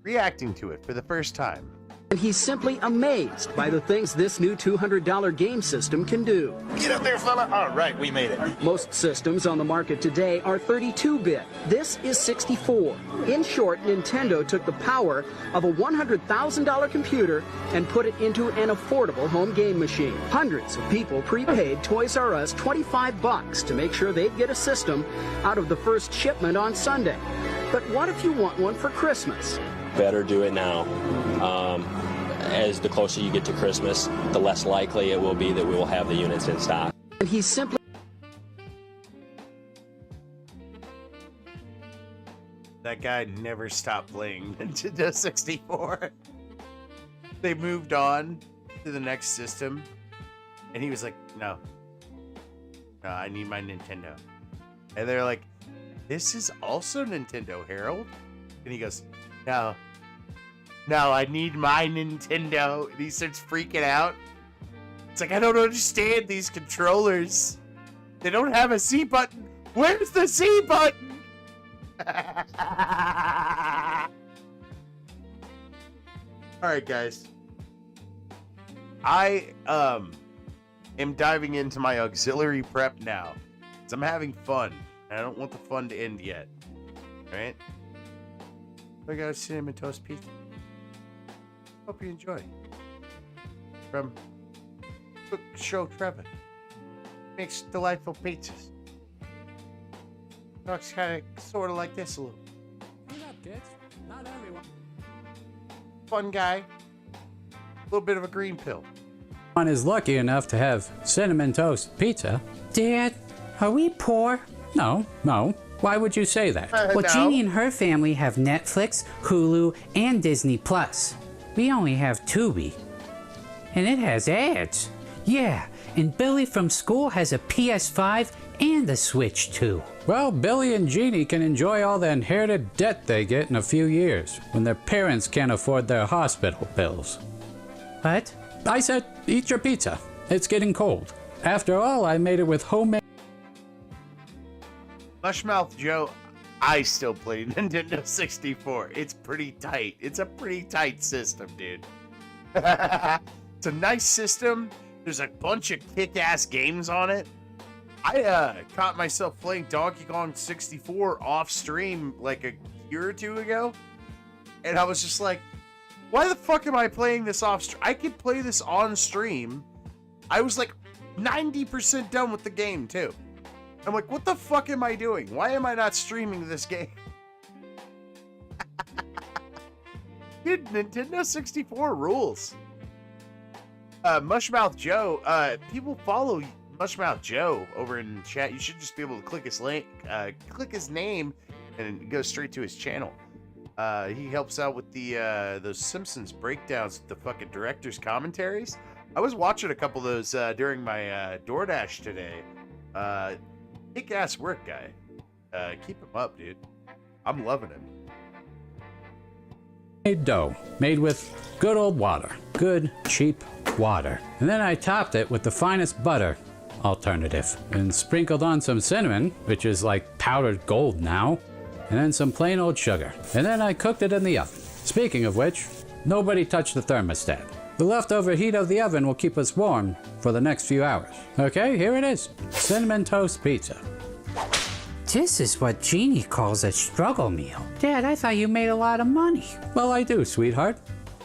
reacting to it for the first time. And he's simply amazed by the things this new $200 game system can do. Get up there, fella. All right, we made it. Most systems on the market today are 32-bit. This is 64. In short, Nintendo took the power of a $100,000 computer and put it into an affordable home game machine. Hundreds of people prepaid Toys R Us $25 to make sure they'd get a system out of the first shipment on Sunday. But what if you want one for Christmas? Better do it now. As the closer you get to Christmas, the less likely it will be that we will have the units in stock. And he's simply... That guy never stopped playing Nintendo 64. They moved on to the next system, and he was like, no, I need my Nintendo. And they're like, this is also Nintendo, Harold. And he goes, no, I need my Nintendo. And he starts freaking out. It's like, I don't understand these controllers. They don't have a C button. Where's the C button? Alright, guys. I am diving into my auxiliary prep now. Because I'm having fun. And I don't want the fun to end yet. Alright? I got a cinnamon toast pizza. Hope you enjoy. From Cook Show Trevor. Makes delightful pizzas. Talks kind of sort of like this a little. Clean up, kids. Not everyone. Fun guy. A little bit of a green pill. One is lucky enough to have cinnamon toast pizza. Dad, are we poor? No. Why would you say that? Well, Jeannie and her family have Netflix, Hulu, and Disney Plus. We only have Tubi. And it has ads. Yeah, and Billy from school has a PS5 and a Switch too. Well, Billy and Jeannie can enjoy all the inherited debt they get in a few years when their parents can't afford their hospital bills. What? I said, eat your pizza. It's getting cold. After all, I made it with homemade... Mushmouth Joe, I still play Nintendo 64. It's pretty tight. It's a pretty tight system, dude. It's a nice system. There's a bunch of kick-ass games on it. I caught myself playing Donkey Kong 64 off stream like a year or two ago. And I was just like, why the fuck am I playing this off stream? I could play this on stream. I was like 90% done with the game too. I'm like, what the fuck am I doing? Why am I not streaming this game? Dude, Nintendo 64 rules. Mushmouth Joe, people follow Mushmouth Joe over in chat. You should just be able to click his link, click his name, and go straight to his channel. He helps out with the those Simpsons breakdowns, the fucking director's commentaries. I was watching a couple of those during my DoorDash today. Kick-ass work, guy. Keep him up, dude. I'm loving him. dough made with good old water. Good, cheap water. And then I topped it with the finest butter alternative and sprinkled on some cinnamon, which is like powdered gold now, and then some plain old sugar. And then I cooked it in the oven. Speaking of which, nobody touched the thermostat. The leftover heat of the oven will keep us warm for the next few hours. Okay, here it is. Cinnamon toast pizza. This is what Jeannie calls a struggle meal. Dad, I thought you made a lot of money. Well, I do, sweetheart.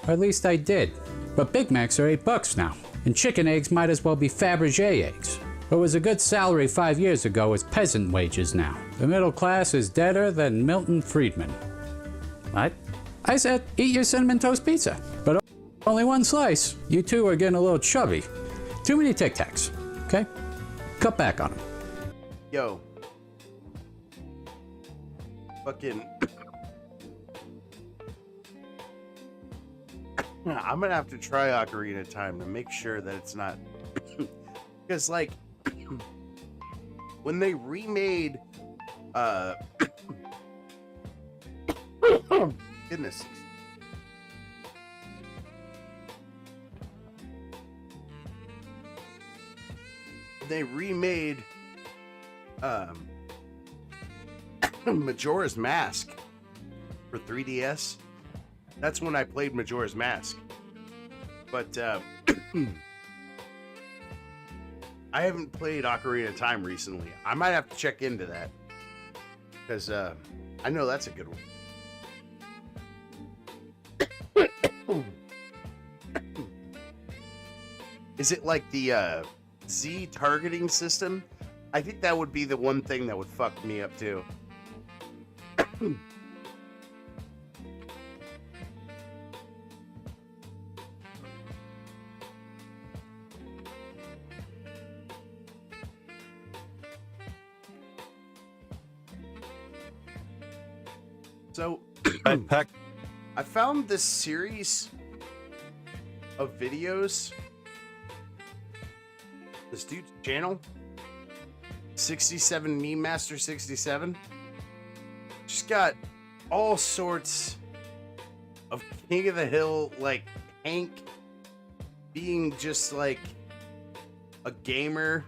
Or at least I did. But Big Macs are $8 now. And chicken eggs might as well be Fabergé eggs. What was a good salary 5 years ago is peasant wages now. The middle class is deader than Milton Friedman. What? I said, eat your cinnamon toast pizza. But only one slice. You two are getting a little chubby. Too many Tic Tacs, okay? Cut back on them. Yo. Fucking... I'm gonna have to try Ocarina of Time to make sure that it's not... Because, like... when they remade... Goodness. They remade Majora's Mask for 3DS. That's when I played Majora's Mask. But I haven't played Ocarina of Time recently. I might have to check into that. Because I know that's a good one. Is it like the Z targeting system? I think that would be the one thing that would fuck me up too. So, I found this series of videos. This dude's channel, 67 Meme Master 67, just got all sorts of King of the Hill, like Hank being just like a gamer.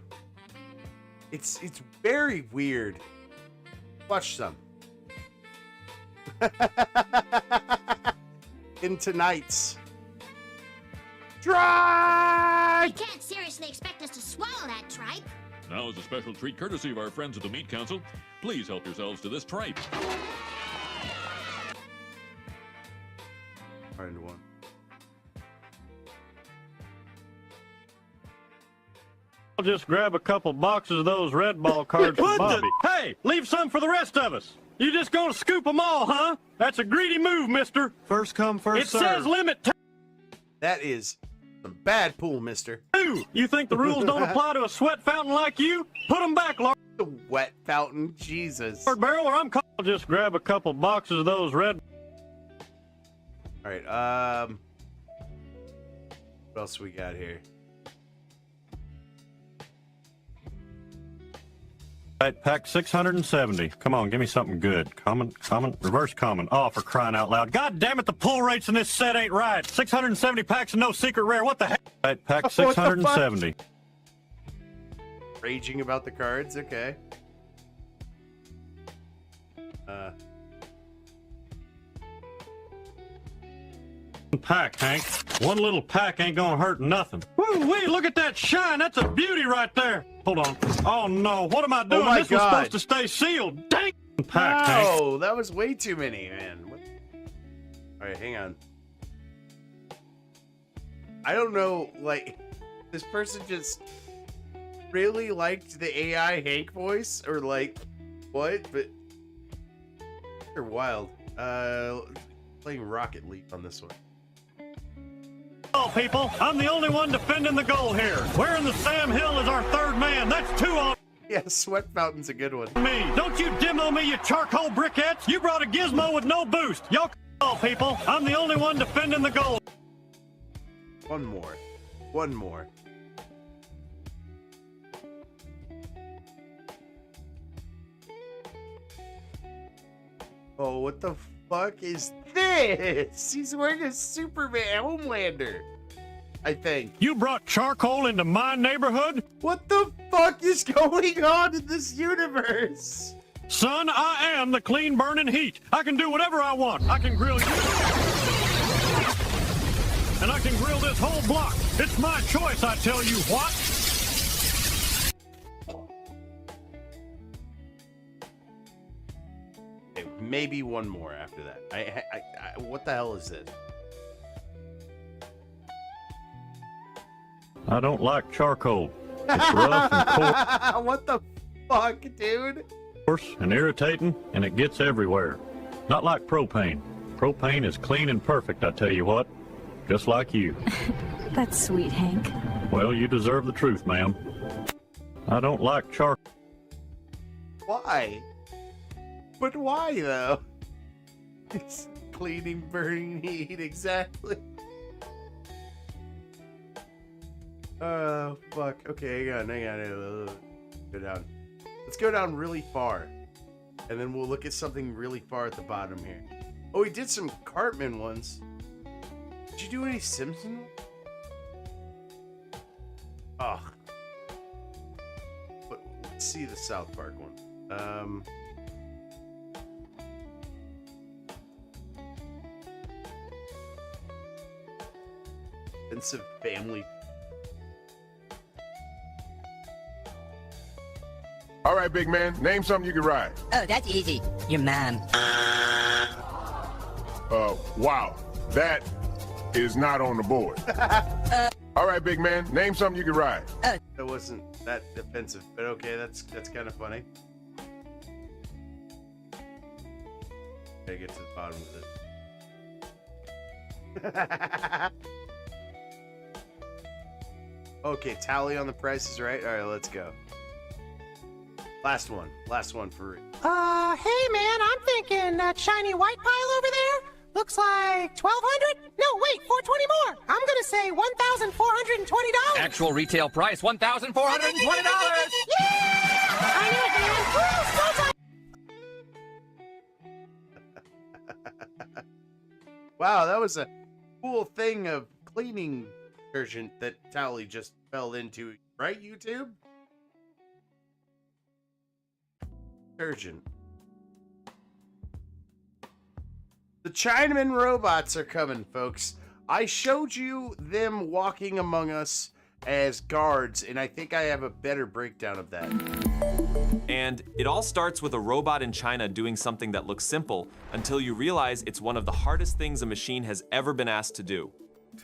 It's very weird. Watch some. In tonight's Tripe! You can't seriously expect us to swallow that tripe. Now, as a special treat courtesy of our friends at the Meat Council, please help yourselves to this tripe. Find one. I'll just grab a couple boxes of those red ball cards for Bobby. Hey, leave some for the rest of us. You just gonna scoop them all, huh? That's a greedy move, mister. First come, first serve. It says limit. That is some bad pool, mister. Ooh, you think the rules don't apply to a sweat fountain like you? Put them back, Lord. The wet fountain, Jesus. Lord Barrel, or I'm I'll just grab a couple boxes of those red. All right, what else we got here? Right, pack 670. Come on, give me something good. Common, reverse common. Oh, for crying out loud. God damn it, the pull rates in this set ain't right. 670 packs and no secret rare. What the heck? Right, pack 670. Raging about the cards, okay. Pack, Hank. One little pack ain't gonna hurt nothing. Woo-wee, look at that shine. That's a beauty right there. Hold on. Oh, no. What am I doing? Oh my this God. was supposed to stay sealed. Dang. Pack, Hank. No, that was way too many, man. What? All right, hang on. I don't know, like, this person just really liked the AI Hank voice, or like, what? But they're wild. Playing Rocket League on this one. Oh, people, I'm the only one defending the goal here. Wearing the Sam Hill is our third man. That's two on Yeah, Sweat Fountain's a good one. me. Don't you demo me, you charcoal briquettes. You brought a gizmo with no boost. Y'all all people. I'm the only one defending the goal. One more. One more. Oh, what the fuck is this? He's wearing a Superman Homelander, I think. You brought charcoal into my neighborhood? What the fuck is going on in this universe? Son, I am the clean burning heat. I can do whatever I want. I can grill you. And I can grill this whole block. It's my choice, I tell you what. Okay, maybe one more after that. I what the hell is this? I don't like charcoal. It's rough and What the fuck, dude? coarse and irritating, and it gets everywhere. Not like propane. Propane is clean and perfect, I tell you what. Just like you. That's sweet, Hank. Well, you deserve the truth, ma'am. I don't like charcoal. Why? But why, though? It's cleaning, burning heat, exactly. Oh, fuck. Okay, hang on. Go down. Let's go down really far. And then we'll look at something really far at the bottom here. Oh, we did some Cartman ones. Did you do any Simpson? Ugh. But see the South Park one. Offensive family. All right, big man, name something you can ride. Oh, that's easy. Your mom. Wow, that is not on the board. All right, big man, name something you can ride. That wasn't that offensive, but okay, that's kind of funny. Gotta get to the bottom of it. Okay, tally on the prices, right? All right, let's go. Last one for Rick. Hey man, I'm thinking that shiny white pile over there looks like 1,200? No, wait, 420 more. I'm gonna say $1,420. Actual retail price, $1,420. Yeah! I knew it, man. Woo, so tight. Wow, that was a cool thing of cleaning detergent that Tally just fell into, right, YouTube? Detergent. The Chinaman robots are coming, folks. I showed you them walking among us as guards, and I think I have a better breakdown of that. And it all starts with a robot in China doing something that looks simple until you realize it's one of the hardest things a machine has ever been asked to do.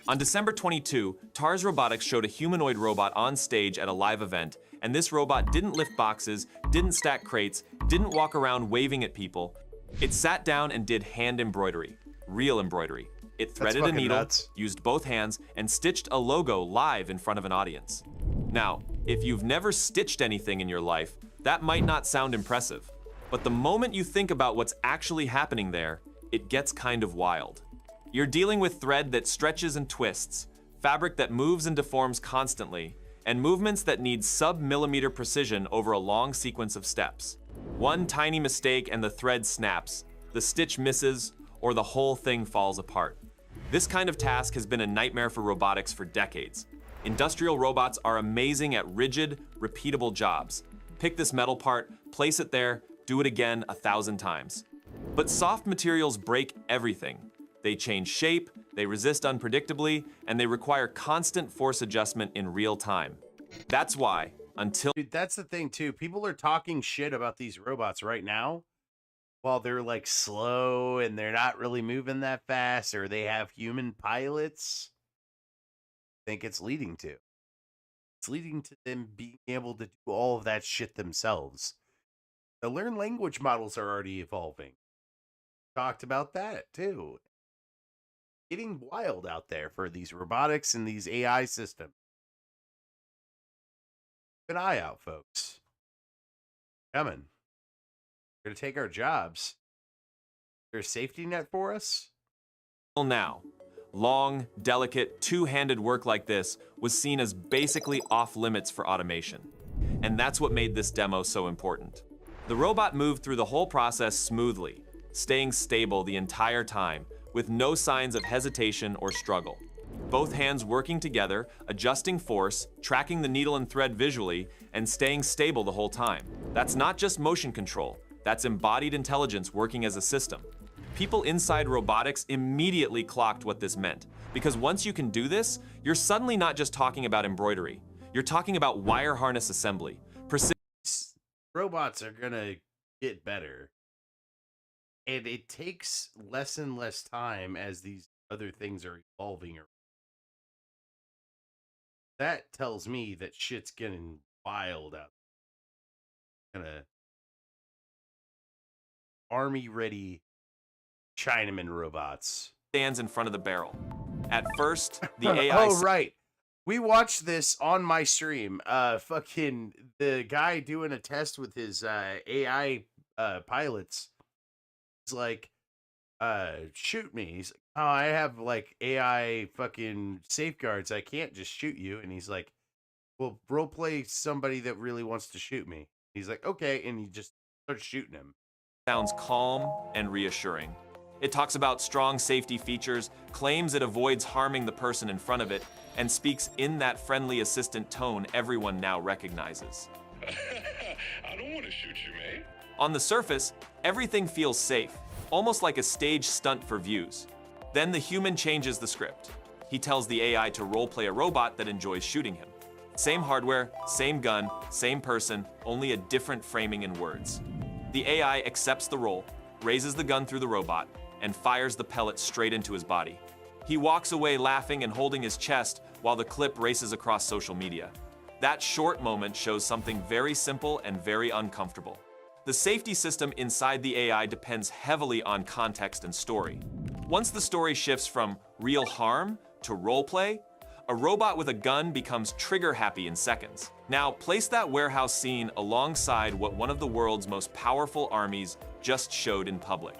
On December 22, TARS Robotics showed a humanoid robot on stage at a live event, and this robot didn't lift boxes, didn't stack crates, didn't walk around waving at people. It sat down and did hand embroidery, real embroidery. It threaded a needle, used both hands, and stitched a logo live in front of an audience. Now, if you've never stitched anything in your life, that might not sound impressive. But the moment you think about what's actually happening there, it gets kind of wild. You're dealing with thread that stretches and twists, fabric that moves and deforms constantly, and movements that need sub-millimeter precision over a long sequence of steps. One tiny mistake and the thread snaps, the stitch misses, or the whole thing falls apart. This kind of task has been a nightmare for robotics for decades. Industrial robots are amazing at rigid, repeatable jobs. Pick this metal part, place it there, do it again 1,000 times. But soft materials break everything. They change shape, they resist unpredictably, and they require constant force adjustment in real time. That's why, until— Dude, that's the thing too. People are talking shit about these robots right now while they're like slow and they're not really moving that fast, or they have human pilots. I think it's leading to them being able to do all of that shit themselves. The learned language models are already evolving. Talked about that too. Getting wild out there for these robotics and these AI systems. Keep an eye out, folks. Coming. We're going to take our jobs. Is there a safety net for us? now, long, delicate, two-handed work like this was seen as basically off-limits for automation. And that's what made this demo so important. The robot moved through the whole process smoothly, staying stable the entire time, with no signs of hesitation or struggle. Both hands working together, adjusting force, tracking the needle and thread visually, and staying stable the whole time. That's not just motion control, that's embodied intelligence working as a system. People inside robotics immediately clocked what this meant, because once you can do this, you're suddenly not just talking about embroidery. You're talking about wire harness assembly. Robots are gonna get better. And it takes less and less time as these other things are evolving. That tells me that shit's getting wild out there. Gonna army-ready Chinaman robots. Stands in front of the barrel. At first, the AI... Oh, right. We watched this on my stream. Fucking the guy doing a test with his AI pilots. He's like, shoot me. He's like, oh, I have like AI fucking safeguards. I can't just shoot you. And he's like, well, role play somebody that really wants to shoot me. He's like, okay. And he just starts shooting him. Sounds calm and reassuring. It talks about strong safety features, claims it avoids harming the person in front of it, and speaks in that friendly assistant tone everyone now recognizes. don't want to shoot you, mate. On the surface, everything feels safe, almost like a stage stunt for views. Then the human changes the script. He tells the AI to roleplay a robot that enjoys shooting him. Same hardware, same gun, same person, only a different framing and words. The AI accepts the role, raises the gun through the robot, and fires the pellet straight into his body. He walks away laughing and holding his chest while the clip races across social media. That short moment shows something very simple and very uncomfortable. The safety system inside the AI depends heavily on context and story. Once the story shifts from real harm to roleplay, a robot with a gun becomes trigger-happy in seconds. Now, place that warehouse scene alongside what one of the world's most powerful armies just showed in public.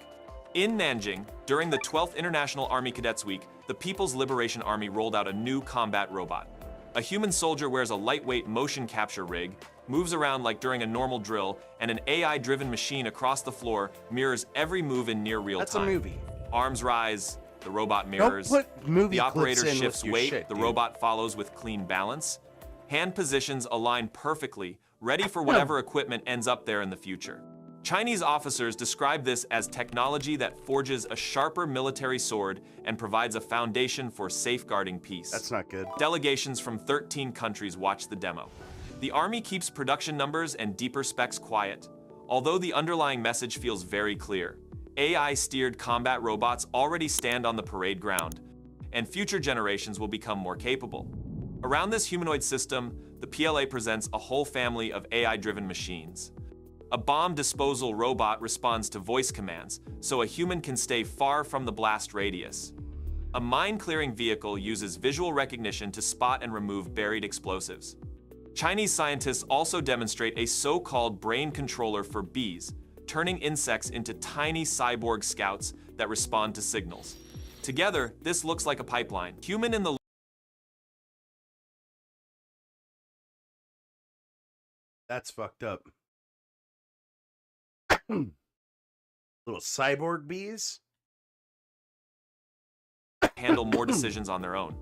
In Nanjing, during the 12th International Army Cadets Week, the People's Liberation Army rolled out a new combat robot. A human soldier wears a lightweight motion capture rig, moves around like during a normal drill, and an AI-driven machine across the floor mirrors every move in near real time. That's a movie. Arms rise, the robot mirrors. Don't put movie the operator clips in shifts with your weight, shit, the dude. robot follows with clean balance. Hand positions align perfectly, ready for whatever equipment ends up there in the future. Chinese officers describe this as technology that forges a sharper military sword and provides a foundation for safeguarding peace. That's not good. Delegations from 13 countries watch the demo. The Army keeps production numbers and deeper specs quiet, although the underlying message feels very clear. AI-steered combat robots already stand on the parade ground, and future generations will become more capable. Around this humanoid system, the PLA presents a whole family of AI-driven machines. A bomb disposal robot responds to voice commands, so a human can stay far from the blast radius. A mine-clearing vehicle uses visual recognition to spot and remove buried explosives. Chinese scientists also demonstrate a so-called brain controller for bees, turning insects into tiny cyborg scouts that respond to signals. Together, this looks like a pipeline. Human in the That's fucked up. Little cyborg bees? handle more decisions on their own.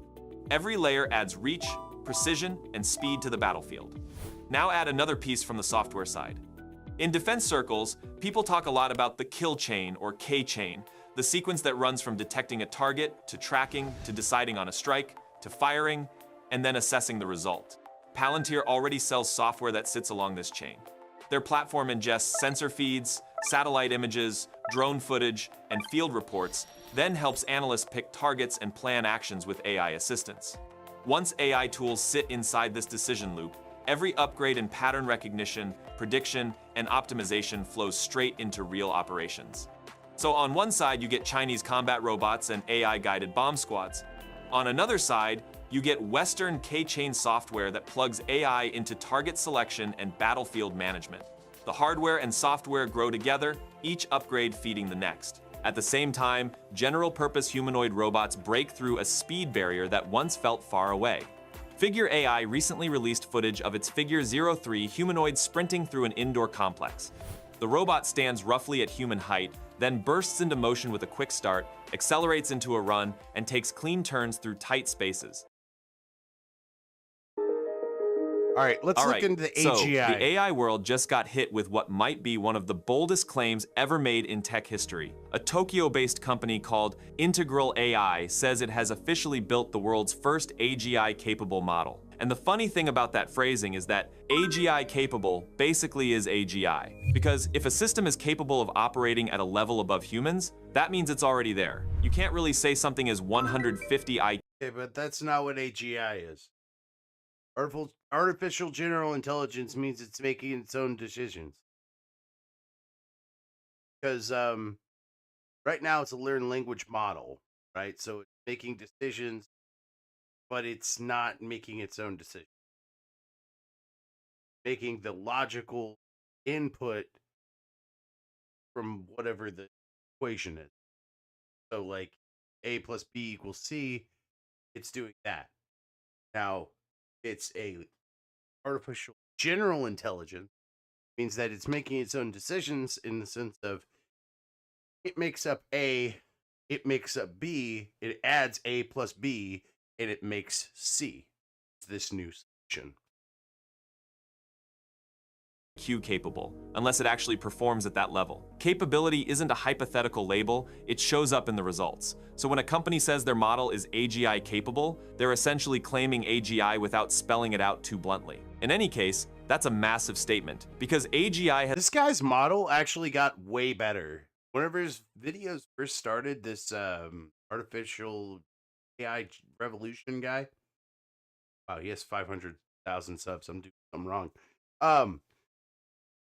Every layer adds reach, precision, and speed to the battlefield. Now add another piece from the software side. In defense circles, people talk a lot about the kill chain or K chain, the sequence that runs from detecting a target, to tracking, to deciding on a strike, to firing, and then assessing the result. Palantir already sells software that sits along this chain. Their platform ingests sensor feeds, satellite images, drone footage, and field reports, then helps analysts pick targets and plan actions with AI assistance. Once AI tools sit inside this decision loop, every upgrade in pattern recognition, prediction, and optimization flows straight into real operations. So on one side, you get Chinese combat robots and AI-guided bomb squads. On another side, you get Western K-chain software that plugs AI into target selection and battlefield management. The hardware and software grow together, each upgrade feeding the next. At the same time, general-purpose humanoid robots break through a speed barrier that once felt far away. Figure AI recently released footage of its Figure 03 humanoid sprinting through an indoor complex. The robot stands roughly at human height, then bursts into motion with a quick start, accelerates into a run, and takes clean turns through tight spaces. All right, let's look into the AGI. So, the AI world just got hit with what might be one of the boldest claims ever made in tech history. A Tokyo-based company called Integral AI says it has officially built the world's first AGI-capable model. And the funny thing about that phrasing is that AGI-capable basically is AGI. Because if a system is capable of operating at a level above humans, that means it's already there. You can't really say something is 150 IQ. Okay, but that's not what AGI is. Artificial general intelligence means it's making its own decisions. Because right now it's a learned language model, right? So it's making decisions, but it's not making its own decisions. Making the logical input from whatever the equation is. So like A plus B equals C, it's doing that. Now, it's a artificial general intelligence, means that it's making its own decisions in the sense of it makes up A, it makes up B, it adds A plus B, and it makes C. This new solution. IQ capable, unless it actually performs at that level. Capability isn't a hypothetical label, it shows up in the results. So when a company says their model is AGI capable, they're essentially claiming AGI without spelling it out too bluntly. In any case, that's a massive statement, because AGI has— This guy's model actually got way better. Whenever his videos first started, this artificial AI revolution guy, wow, he has 500,000 subs. I'm doing something wrong.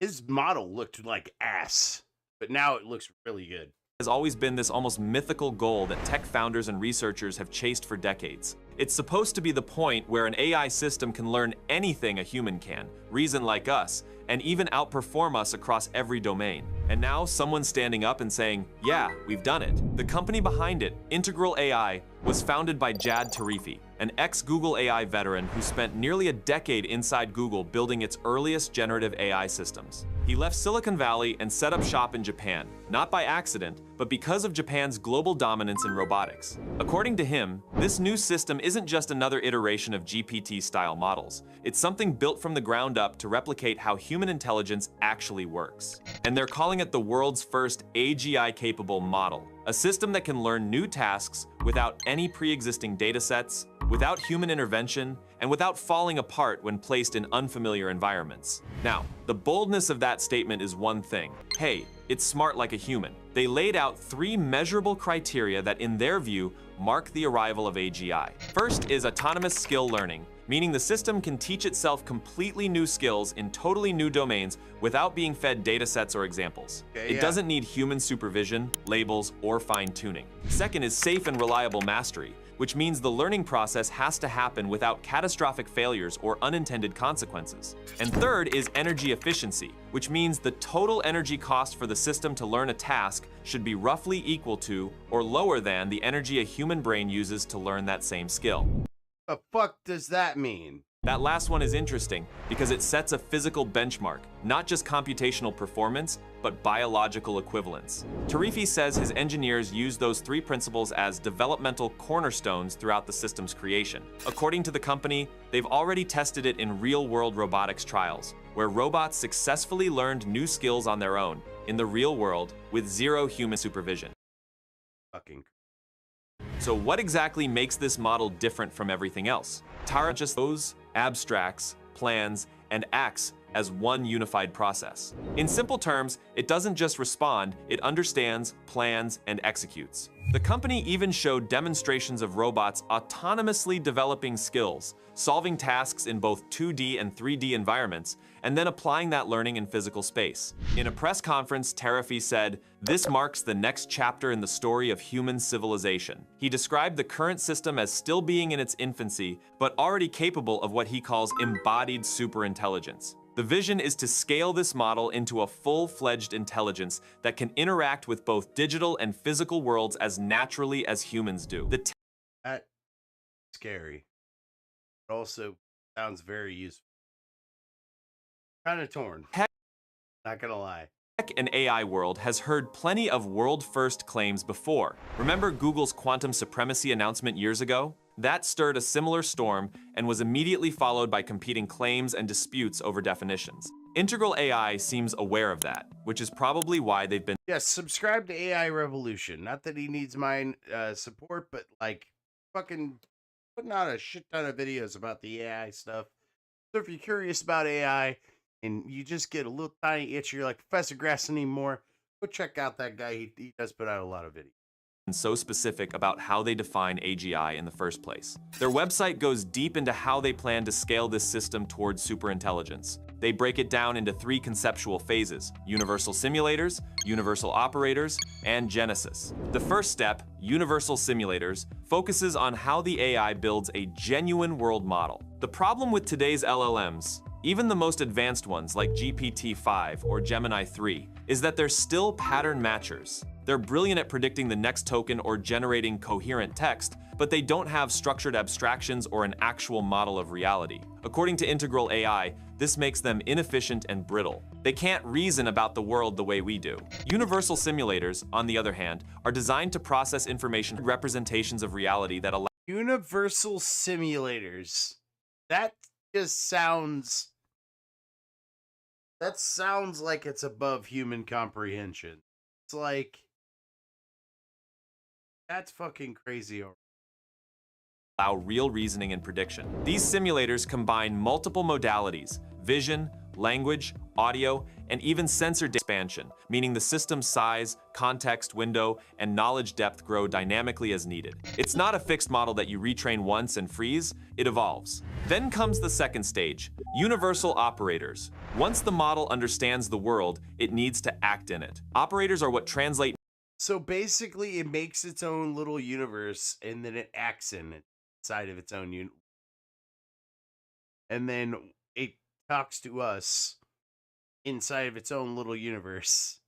His model looked like ass, but now it looks really good. Has always been this almost mythical goal that tech founders and researchers have chased for decades. It's supposed to be the point where an AI system can learn anything a human can, reason like us, and even outperform us across every domain. And now someone's standing up and saying, yeah, we've done it. The company behind it, Integral AI, was founded by Jad Tarifi, an ex-Google AI veteran who spent nearly a decade inside Google building its earliest generative AI systems. He left Silicon Valley and set up shop in Japan, not by accident, but because of Japan's global dominance in robotics. According to him, this new system isn't just another iteration of GPT-style models. It's something built from the ground up to replicate how human intelligence actually works. And they're calling it the world's first AGI-capable model, a system that can learn new tasks without any pre-existing datasets, without human intervention, and without falling apart when placed in unfamiliar environments. Now, the boldness of that statement is one thing. Hey, it's smart like a human. They laid out 3 measurable criteria that, in their view, mark the arrival of AGI. First is autonomous skill learning, meaning the system can teach itself completely new skills in totally new domains without being fed datasets or examples. It doesn't need human supervision, labels, or fine-tuning. Second is safe and reliable mastery, which means the learning process has to happen without catastrophic failures or unintended consequences. And third is energy efficiency, which means the total energy cost for the system to learn a task should be roughly equal to or lower than the energy a human brain uses to learn that same skill. The fuck does that mean? That last one is interesting because it sets a physical benchmark, not just computational performance, but biological equivalence. Tarifi says his engineers use those 3 principles as developmental cornerstones throughout the system's creation. According to the company, they've already tested it in real-world robotics trials, where robots successfully learned new skills on their own, in the real world, with 0 human supervision. Fucking. So what exactly makes this model different from everything else? Tara just knows, abstracts, plans, and acts as one unified process. In simple terms, it doesn't just respond, it understands, plans, and executes. The company even showed demonstrations of robots autonomously developing skills, solving tasks in both 2D and 3D environments, and then applying that learning in physical space. In a press conference, Tarifi said, "This marks the next chapter in the story of human civilization." He described the current system as still being in its infancy, but already capable of what he calls embodied superintelligence. The vision is to scale this model into a full-fledged intelligence that can interact with both digital and physical worlds as naturally as humans do. That's scary. It also sounds very useful. Kind of torn. Not gonna lie. Tech and AI world has heard plenty of world-first claims before. Remember Google's quantum supremacy announcement years ago? That stirred a similar storm and was immediately followed by competing claims and disputes over definitions. Integral AI seems aware of that, which is probably why they've been— Yes, subscribe to AI Revolution. Not that he needs my support, but like fucking putting out a shit ton of videos about the AI stuff. So if you're curious about AI and you just get a little tiny itch, you're like, Professor Grass, I need more, go check out that guy. He does put out a lot of videos. So specific about how they define AGI in the first place. Their website goes deep into how they plan to scale this system towards superintelligence. They break it down into 3 conceptual phases: universal simulators, universal operators, and Genesis. The first step, universal simulators, focuses on how the AI builds a genuine world model. The problem with today's LLMs, even the most advanced ones like GPT-5 or Gemini 3, is that they're still pattern matchers. They're brilliant at predicting the next token or generating coherent text, but they don't have structured abstractions or an actual model of reality. According to Integral AI, this makes them inefficient and brittle. They can't reason about the world the way we do. Universal simulators, on the other hand, are designed to process information representations of reality that allow— Universal simulators. That just sounds That sounds like it's above human comprehension. It's like, that's fucking crazy. Allow real reasoning and prediction. These simulators combine multiple modalities: vision, language, audio, and even sensor expansion, meaning the system's size, context window, and knowledge depth grow dynamically as needed. It's not a fixed model that you retrain once and freeze, it evolves. Then comes the second stage, universal operators. Once the model understands the world, it needs to act in it. Operators are what translate. So basically, it makes its own little universe, and then it acts in it, inside of its own universe. And then it talks to us inside of its own little universe.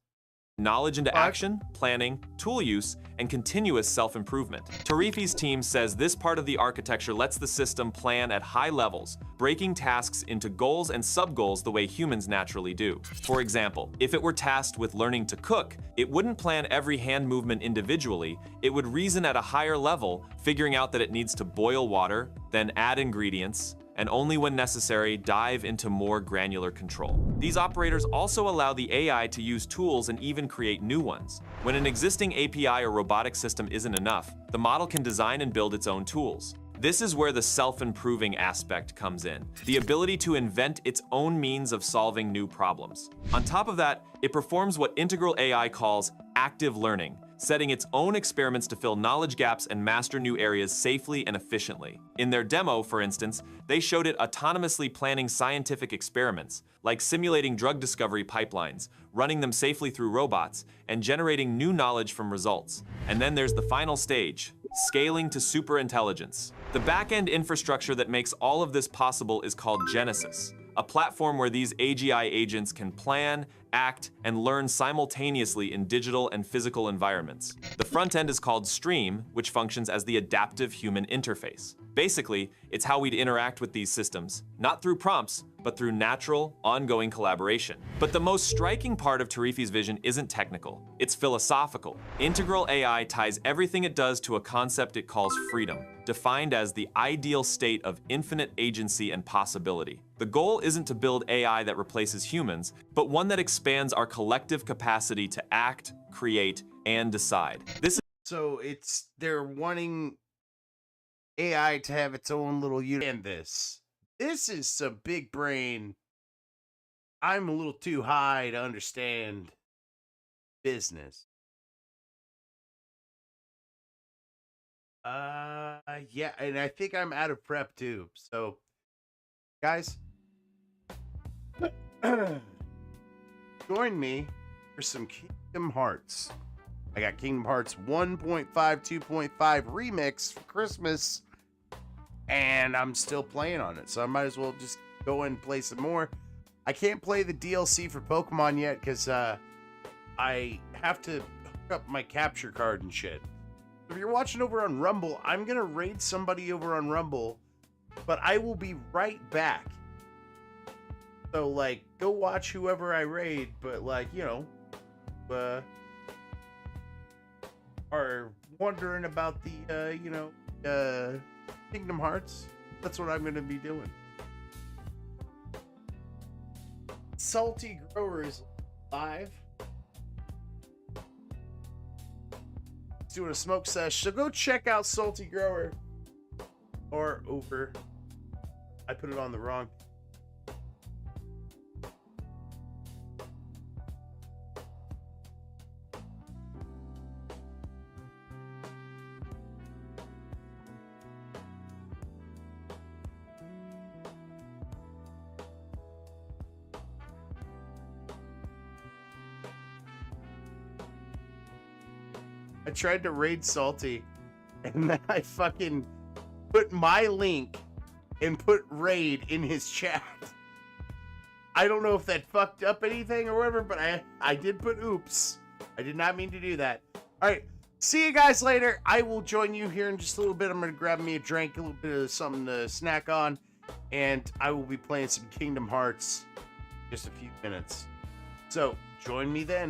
Knowledge into action, planning, tool use, and continuous self-improvement. Tarifi's team says this part of the architecture lets the system plan at high levels, breaking tasks into goals and sub-goals the way humans naturally do. For example, if it were tasked with learning to cook, it wouldn't plan every hand movement individually, it would reason at a higher level, figuring out that it needs to boil water, then add ingredients, and only when necessary, dive into more granular control. These operators also allow the AI to use tools and even create new ones. When an existing API or robotic system isn't enough, the model can design and build its own tools. This is where the self-improving aspect comes in, the ability to invent its own means of solving new problems. On top of that, it performs what Integral AI calls active learning, setting its own experiments to fill knowledge gaps and master new areas safely and efficiently. In their demo, for instance, they showed it autonomously planning scientific experiments, like simulating drug discovery pipelines, running them safely through robots, and generating new knowledge from results. And then there's the final stage, scaling to superintelligence. The back-end infrastructure that makes all of this possible is called Genesis, a platform where these AGI agents can plan, act, and learn simultaneously in digital and physical environments. The front end is called Stream, which functions as the adaptive human interface. Basically, it's how we'd interact with these systems, not through prompts, but through natural, ongoing collaboration. But the most striking part of Tarifi's vision isn't technical, it's philosophical. Integral AI ties everything it does to a concept it calls freedom, defined as the ideal state of infinite agency and possibility. The goal isn't to build AI that replaces humans, but one that expands our collective capacity to act, create, and decide. So they're wanting AI to have its own little unit. And this is some big brain. I'm a little too high to understand business. Yeah, and I think I'm out of prep too. So, guys, join me for some Kingdom Hearts. I got Kingdom Hearts 1.5, 2.5 remix for Christmas, and I'm still playing on it, so I might as well just go and play some more. I can't play the DLC for Pokemon yet because I have to hook up my capture card and shit. If you're watching over on Rumble, I'm gonna raid somebody over on Rumble, but I will be right back. So, like, go watch whoever I raid, but, like, you know, are wondering about the, Kingdom Hearts. That's what I'm gonna be doing. Salty Grower is live. Doing a smoke sesh, so go check out Salty Grower or over. I put it on the wrong. I tried to raid Salty, and then I fucking put my link and put raid in his chat. I don't know if that fucked up anything or whatever, but I did put oops. I did not mean to do that. All right, see you guys later. I will join you here in just a little bit. I'm going to grab me a drink, a little bit of something to snack on, and I will be playing some Kingdom Hearts in just a few minutes. So, join me then.